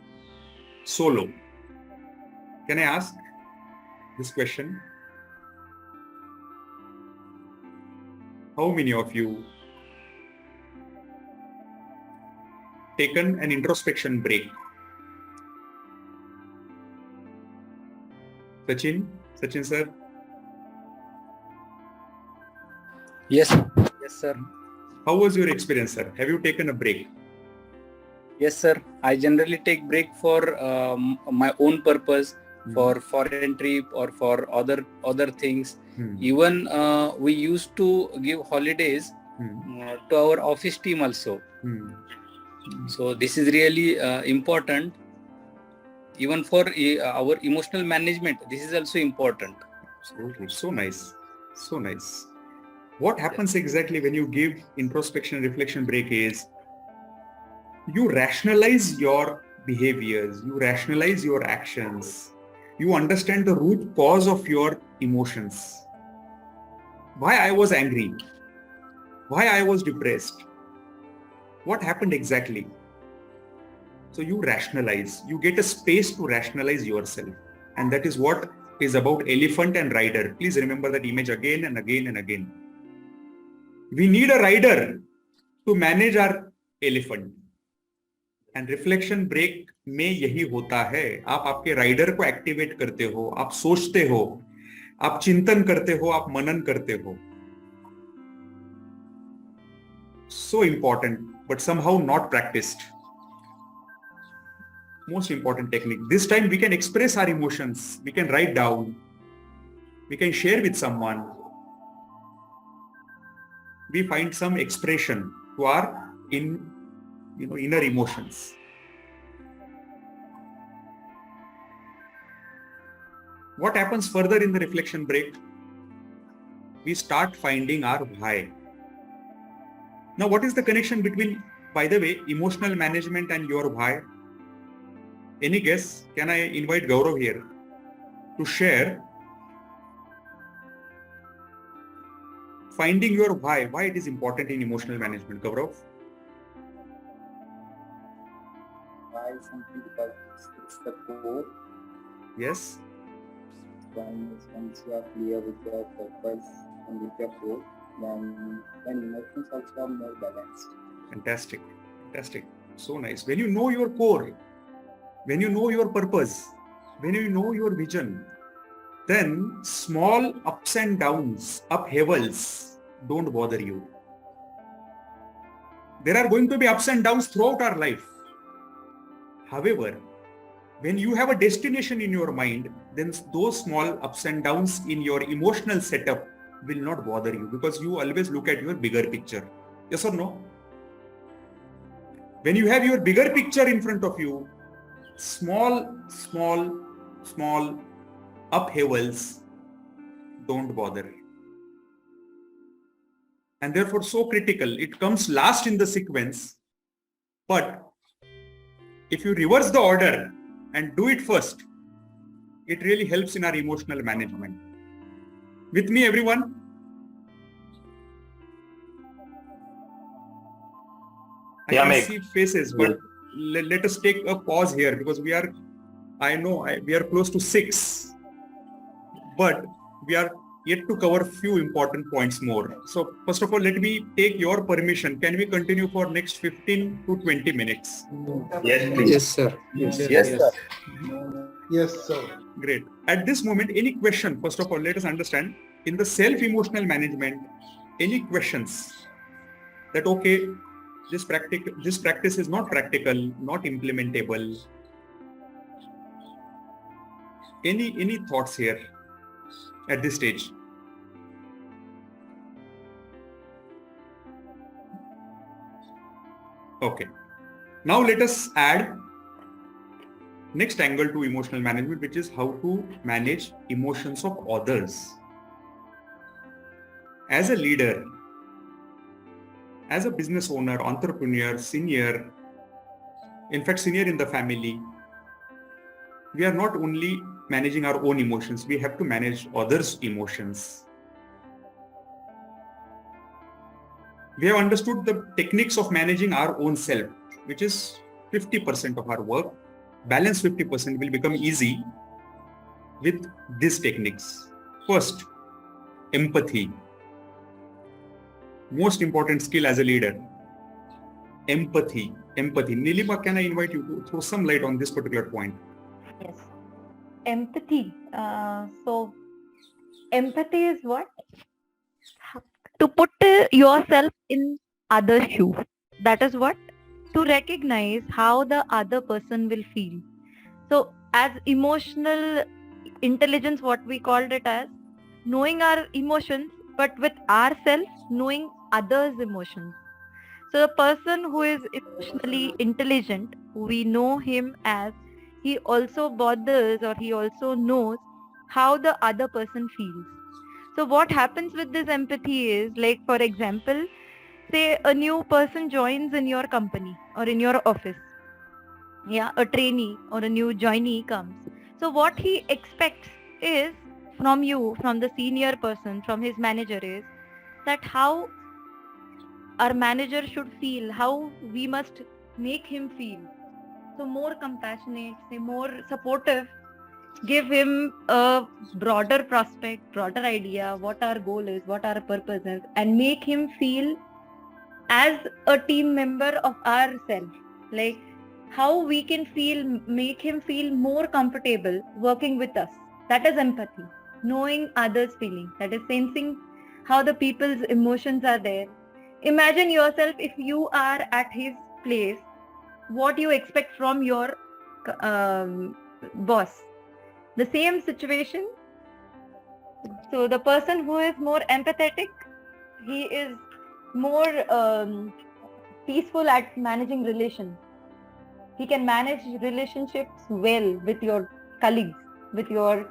Solo. Can I ask this question? How many of you taken an introspection break? Sachin sir? Yes, yes, sir. How was your experience, sir? Have you taken a break? Yes, sir. I generally take break for my own purpose, for foreign trip or for other things. Even we used to give holidays to our office team also. So this is really important. Even for our emotional management, this is also important. Absolutely. So nice. So nice. What happens exactly when you give introspection and reflection break is you rationalize your behaviors, you rationalize your actions, you understand the root cause of your emotions. Why I was angry, why I was depressed, what happened exactly. So you rationalize, you get a space to rationalize yourself. And that is what is about elephant and rider. Please remember that image again and again and again. We need a rider to manage our elephant. And reflection break में यही होता है, आप आपके rider को activate करते हो, आप सोचते हो, आप चिंतन करते हो, आप मनन करते हो. So important, but somehow not practiced. Most important technique. This time we can express our emotions, we can write down, we can share with someone. We find some expression to our inner emotions. What happens further in the reflection break? We start finding our why. Now, what is the connection between, by the way, emotional management and your why? Any guess? Can I invite Gaurav here to share finding your why it is important in emotional management? Gaurav? Why something, because it's the core. Yes. Once you are clear with your purpose and with your goal, then emotions also are more balanced. Fantastic. Fantastic. So nice. When you know your core, when you know your purpose, when you know your vision, then small ups and downs, upheavals don't bother you. There are going to be ups and downs throughout our life. However, when you have a destination in your mind, then those small ups and downs in your emotional setup will not bother you, because you always look at your bigger picture. Yes or no? When you have your bigger picture in front of you, small upheavals don't bother. And therefore so critical. It comes last in the sequence. But if you reverse the order and do it first, it really helps in our emotional management. With me, everyone? I can see faces, but let us take a pause here, because we are close to 6, but we are yet to cover few important points more. So first of all, let me take your permission. Can we continue for next 15 to 20 minutes? Yes, please. Yes, sir. Yes, sir. Yes, sir. Great. At this moment, any question? First of all, let us understand in the self-emotional management, any questions that, okay, this practice is not practical, not implementable. Any thoughts here at this stage? Okay. Now let us add next angle to emotional management, which is how to manage emotions of others. As a leader, as a business owner, entrepreneur, senior, in fact, senior in the family, we are not only managing our own emotions, we have to manage others' emotions. We have understood the techniques of managing our own self, which is 50% of our work. Balance 50% will become easy with these techniques. First, empathy. Most important skill as a leader. Empathy. Nilima, can I invite you to throw some light on this particular point? Yes. Empathy. So empathy is what? To put yourself in other shoe. That is what? To recognize how the other person will feel. So as emotional intelligence, what we called it as, knowing our emotions, but with ourselves, knowing others' emotions. So the person who is emotionally intelligent, we know him as he also bothers or he also knows how the other person feels. So what happens with this empathy is, like for example, say a new person joins in your company or in your office. Yeah, a trainee or a new joinee comes. So what he expects is from you, from the senior person, from his manager, is that how our manager should feel, how we must make him feel. So more compassionate, say more supportive, give him a broader prospect, broader idea, what our goal is, what our purpose is, and make him feel as a team member of ourselves. Like how we can feel, make him feel more comfortable working with us. That is empathy. Knowing others' feelings. That is sensing how the people's emotions are there. Imagine yourself if you are at his place, what you expect from your boss. The same situation. So the person who is more empathetic, he is more peaceful at managing relations. He can manage relationships well with your colleagues, with your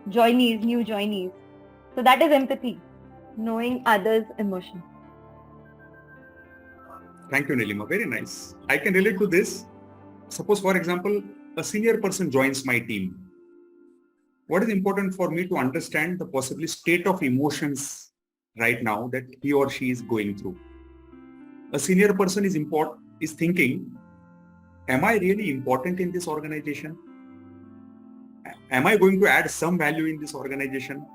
joinees, new joinees. So that is empathy, knowing others' emotions. Thank you, Nilima. Very nice. I can relate to this. Suppose, for example, a senior person joins my team. What is important for me to understand the possibly state of emotions right now that he or she is going through. A senior person is thinking, am I really important in this organization? Am I going to add some value in this organization?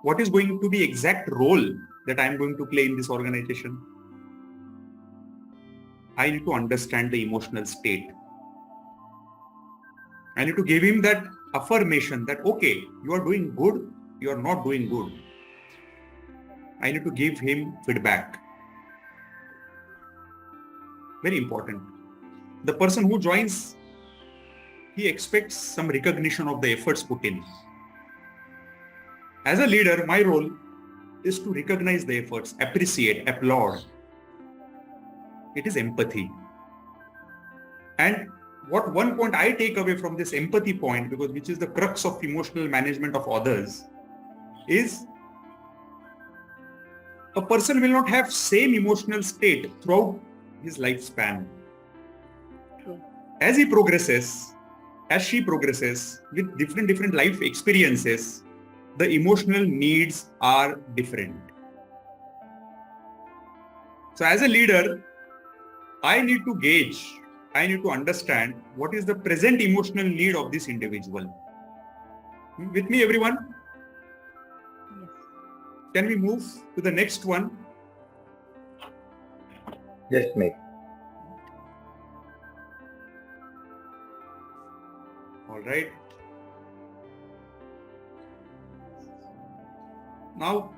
What is going to be exact role that I am going to play in this organization? I need to understand the emotional state. I need to give him that affirmation that, okay, you are doing good, you are not doing good. I need to give him feedback. Very important. The person who joins, he expects some recognition of the efforts put in. As a leader, my role is to recognize the efforts, appreciate, applaud. It is empathy. And what one point I take away from this empathy point, because which is the crux of emotional management of others, is a person will not have same emotional state throughout his lifespan. True. As he progresses, as she progresses with different life experiences, the emotional needs are different. So as a leader, I need to gauge, I need to understand what is the present emotional need of this individual. With me, everyone? Yes. Can we move to the next one? Just make. All right. Now,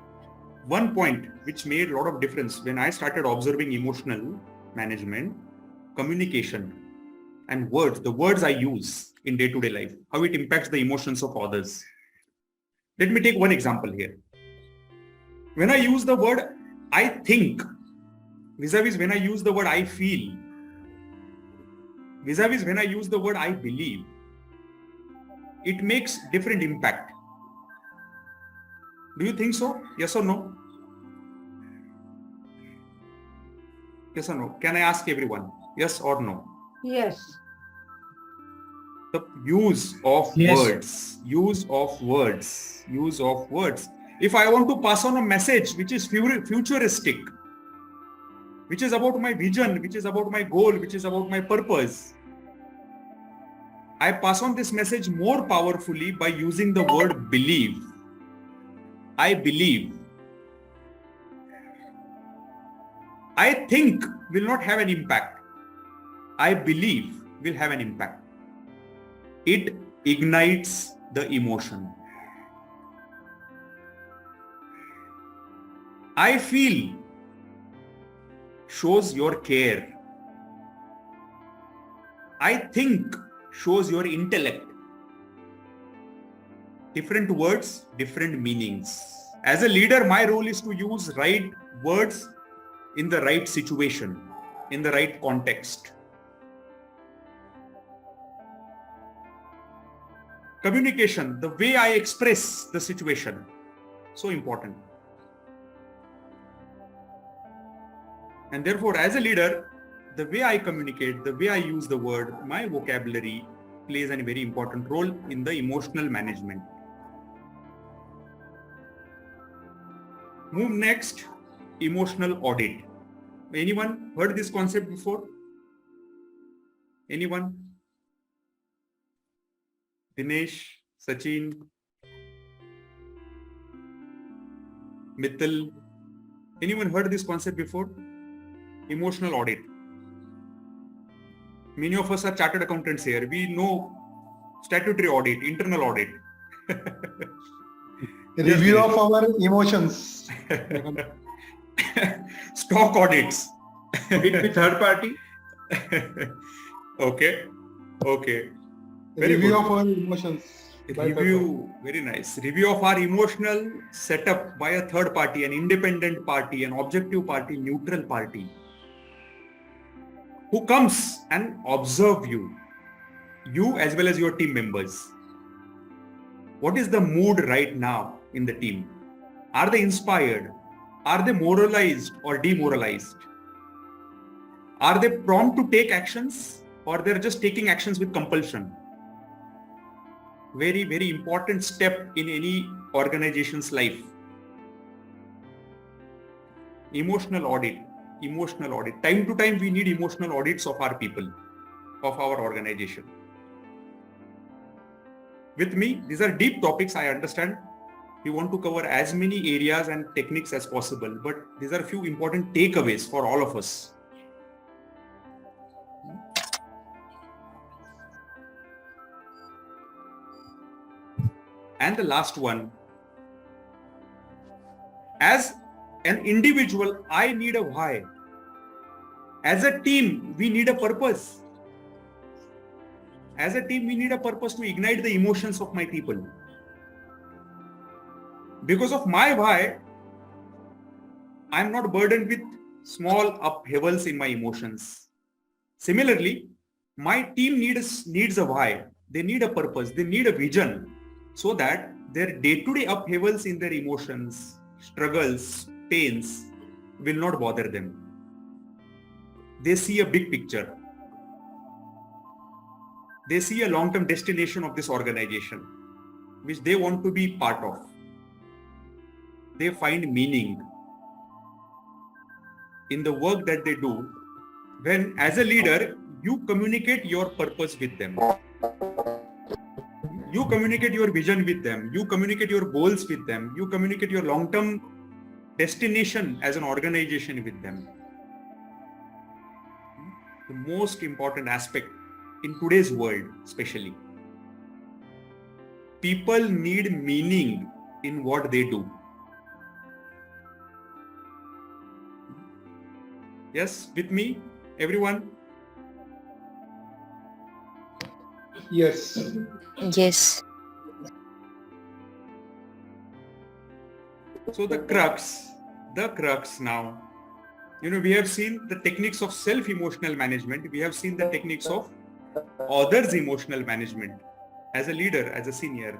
one point which made a lot of difference when I started observing emotional management, communication and words, the words I use in day-to-day life, how it impacts the emotions of others. Let me take one example here. When I use the word I think, vis-a-vis when I use the word I feel, vis-a-vis when I use the word I believe, it makes different impact. Do you think so? Yes or no? Yes or no? Can I ask everyone? Yes or no? Yes. The use of words. If I want to pass on a message which is futuristic, which is about my vision, which is about my goal, which is about my purpose, I pass on this message more powerfully by using the word believe. I believe. I think will not have an impact. I believe will have an impact. It ignites the emotion. I feel shows your care. I think shows your intellect. Different words, different meanings. As a leader, my role is to use right words in the right situation, in the right context. Communication, the way I express the situation, so important. And therefore, as a leader, the way I communicate, the way I use the word, my vocabulary plays a very important role in the emotional management. Move next, emotional audit. Anyone heard this concept before? Anyone? Dinesh, Sachin, Mithil. Anyone heard this concept before? Emotional audit. Many of us are chartered accountants here. We know statutory audit, internal audit. Review of our emotions. Stock audits. With third party. Okay. Review of our emotions. Review, very nice. Review of our emotional setup by a third party, an independent party, an objective party, neutral party, who comes and observe you as well as your team members. What is the mood right now in the team? Are they inspired? Are they moralized or demoralized? Are they prompt to take actions or they're just taking actions with compulsion? Very, very important step in any organization's life. Emotional audit. Time to time, we need emotional audits of our people, of our organization. With me, these are deep topics, I understand. We want to cover as many areas and techniques as possible, but these are a few important takeaways for all of us. And the last one, as an individual, I need a why. As a team, we need a purpose. As a team, we need a purpose to ignite the emotions of my people. Because of my why, I'm not burdened with small upheavals in my emotions. Similarly, my team needs a why. They need a purpose. They need a vision so that their day-to-day upheavals in their emotions, struggles, pains will not bother them. They see a big picture. They see a long-term destination of this organization, which they want to be part of. They find meaning in the work that they do when, as a leader, you communicate your purpose with them. You communicate your vision with them. You communicate your goals with them. You communicate your long-term destination as an organization with them. The most important aspect in today's world, especially, people need meaning in what they do. Yes, with me, everyone? Yes. Yes. So the crux now, We have seen the techniques of self-emotional management. We have seen the techniques of others' emotional management as a leader, as a senior.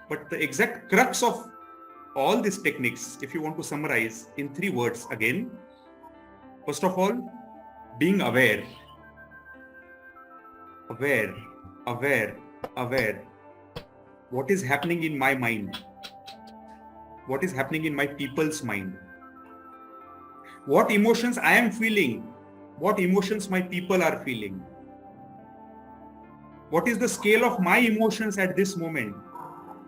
But the exact crux of all these techniques, if you want to summarize in 3 words again, first of all, being aware. Aware, aware, aware. What is happening in my mind? What is happening in my people's mind? What emotions I am feeling? What emotions my people are feeling? What is the scale of my emotions at this moment?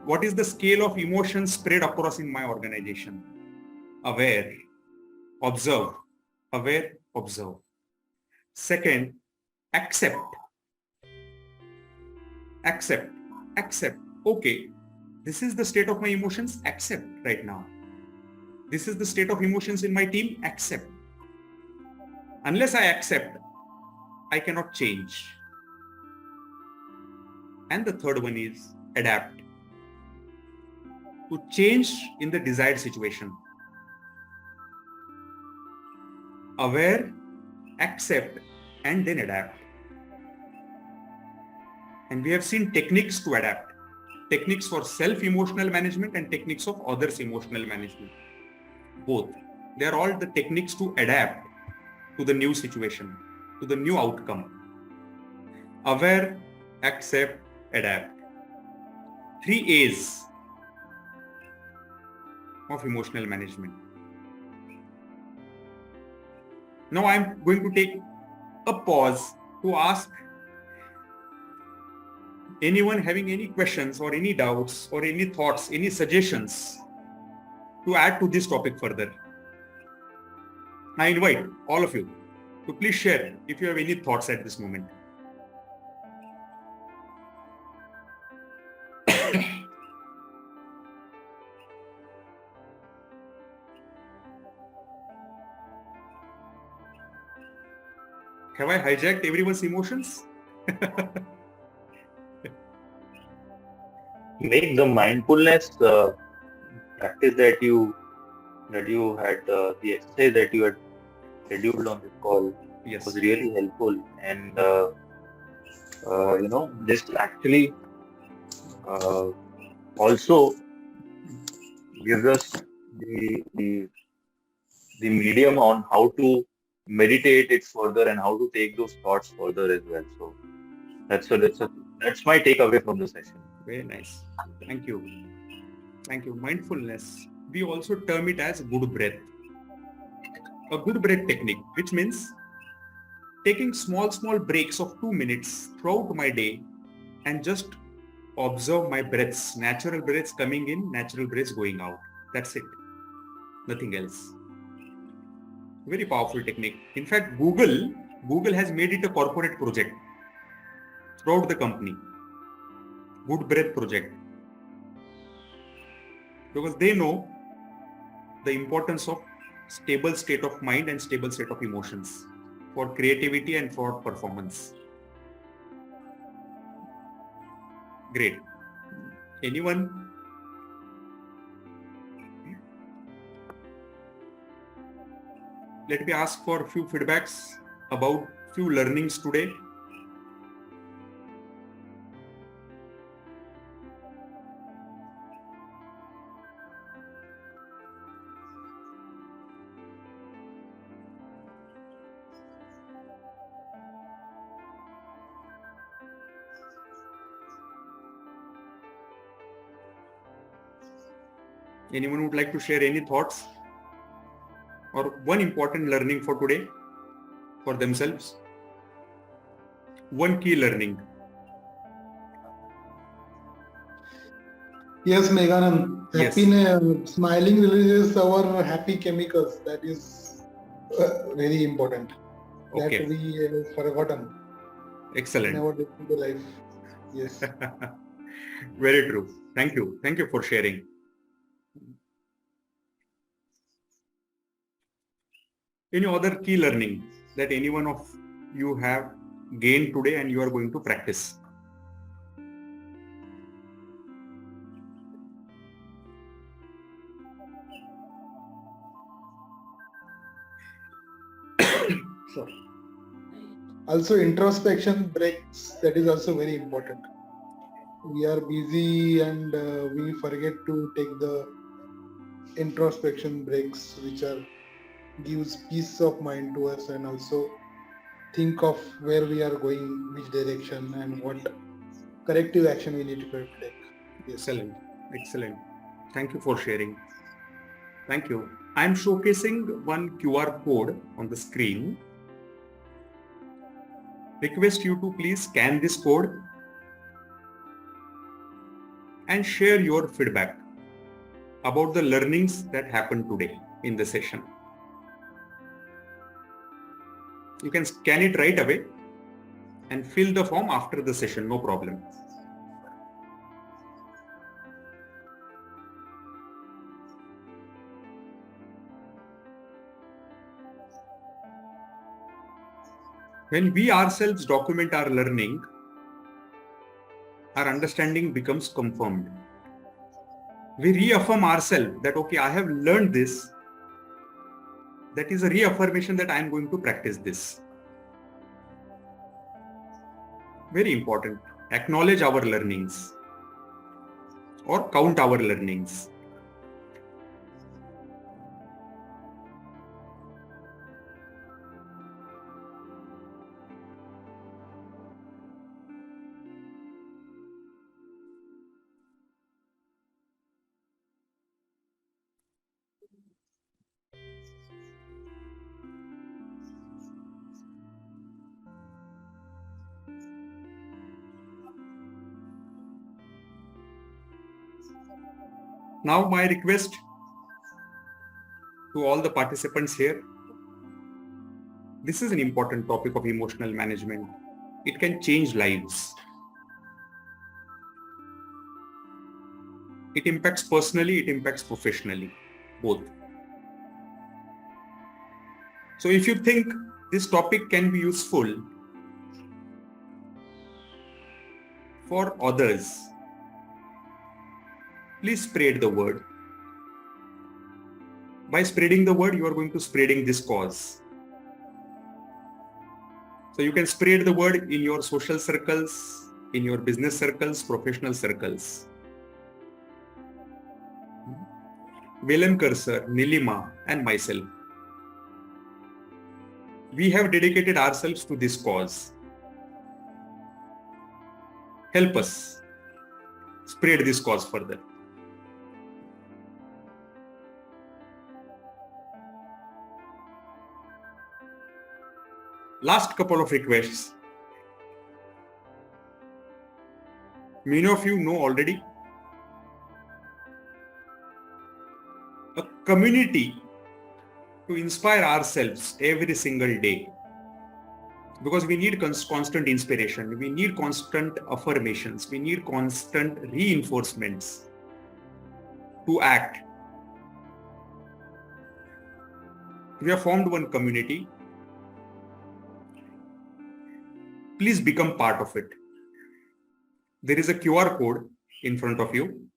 What is the scale of emotions spread across in my organization? Aware, observe, aware, observe. Second, accept. Accept, accept. Okay, this is the state of my emotions, accept right now. This is the state of emotions in my team, accept. Unless I accept, I cannot change. And the third one is adapt. To change in the desired situation. Aware, accept, and then adapt. And we have seen techniques to adapt. Techniques for self-emotional management and techniques of others' emotional management. Both. They are all the techniques to adapt to the new situation, to the new outcome. Aware, accept, adapt. 3 A's of emotional management. Now I'm going to take a pause to ask anyone having any questions or any doubts or any thoughts, any suggestions to add to this topic further. I invite all of you to please share if you have any thoughts at this moment. Have I hijacked everyone's emotions? Make the mindfulness practice that you had, the exercise that you had scheduled on this call, Yes, was really helpful. And this actually also gives us the medium on how to meditate it further and how to take those thoughts further as well. So that's my takeaway from the session. very nice. Thank you. Thank you. Mindfulness, we also term it as good breath. A good breath technique, which means taking small breaks of 2 minutes throughout my day and just observe my breaths, natural breaths coming in, natural breaths going out. That's it. Nothing else. Very powerful technique. In fact, Google has made it a corporate project throughout the company. Good breath project. Because they know the importance of stable state of mind and stable state of emotions for creativity and for performance. Great. Anyone? Let me ask for a few feedbacks about few learnings today. Anyone would like to share any thoughts or one important learning for today for themselves? One key learning. Yes, Meghnand. Yes. Happiness, smiling releases our happy chemicals. That is very important. Okay. That we have forgotten. Excellent. Never did in the life. Yes. Very true. Thank you. Thank you for sharing. Any other key learning that any one of you have gained today and you are going to practice? Sure. Also, introspection breaks, that is also very important. We are busy and we forget to take the introspection breaks, which are gives peace of mind to us, and also think of where we are going, which direction, and what corrective action we need to take. Yes. Excellent. Excellent. Thank you for sharing. Thank you. I'm showcasing one QR code on the screen. Request you to please scan this code and share your feedback about the learnings that happened today in the session. You can scan it right away and fill the form after the session, no problem. When we ourselves document our learning, our understanding becomes confirmed. We reaffirm ourselves that, okay, I have learned this. That is a reaffirmation that I am going to practice this. Very important. Acknowledge our learnings or count our learnings. Now my request to all the participants here. This is an important topic of emotional management. It can change lives. It impacts personally, it impacts professionally, both. So if you think this topic can be useful for others, please spread the word. By spreading the word, you are going to spreading this cause. So you can spread the word in your social circles, in your business circles, professional circles. Velankar sir, Nilima and myself, we have dedicated ourselves to this cause. Help us spread this cause further. Last couple of requests. Many of you know already, a community to inspire ourselves every single day, because we need constant inspiration, we need constant affirmations, we need constant reinforcements to act. We have formed one community. Please become part of it. There is a QR code in front of you.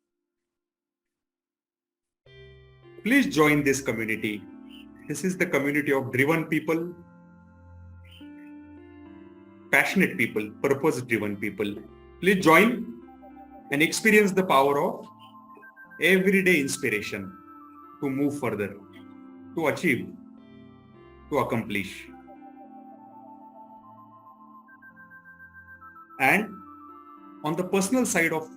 Please join this community. This is the community of driven people, passionate people, purpose-driven people. Please join and experience the power of everyday inspiration to move further, to achieve, to accomplish. And on the personal side of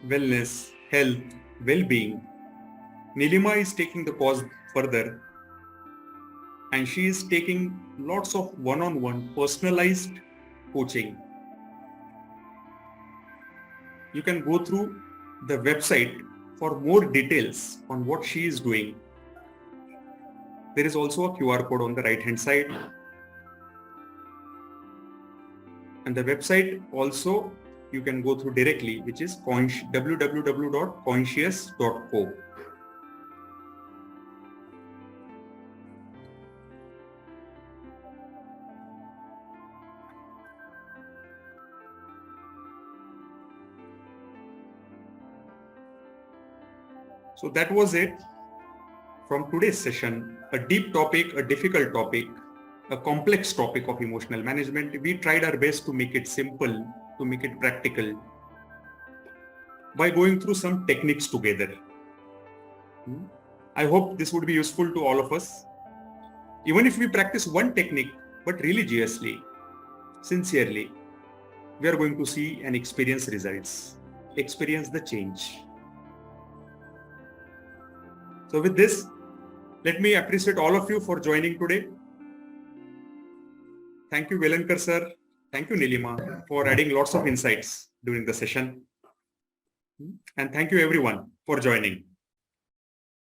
wellness, health, well-being, Nilima is taking the cause further, and she is taking lots of one-on-one personalized coaching. You can go through the website for more details on what she is doing. There is also a QR code on the right-hand side. And the website also you can go through directly, which is www.conscious.co. So that was it from today's session. A deep topic, a difficult topic, a complex topic of emotional management. We tried our best to make it simple, to make it practical by going through some techniques together. I hope this would be useful to all of us. Even if we practice one technique, but religiously, sincerely, we are going to see and experience results, experience the change. So with this, let me appreciate all of you for joining today. Thank you, Velankar sir. Thank you, Nilima, for adding lots of insights during the session. And thank you everyone for joining.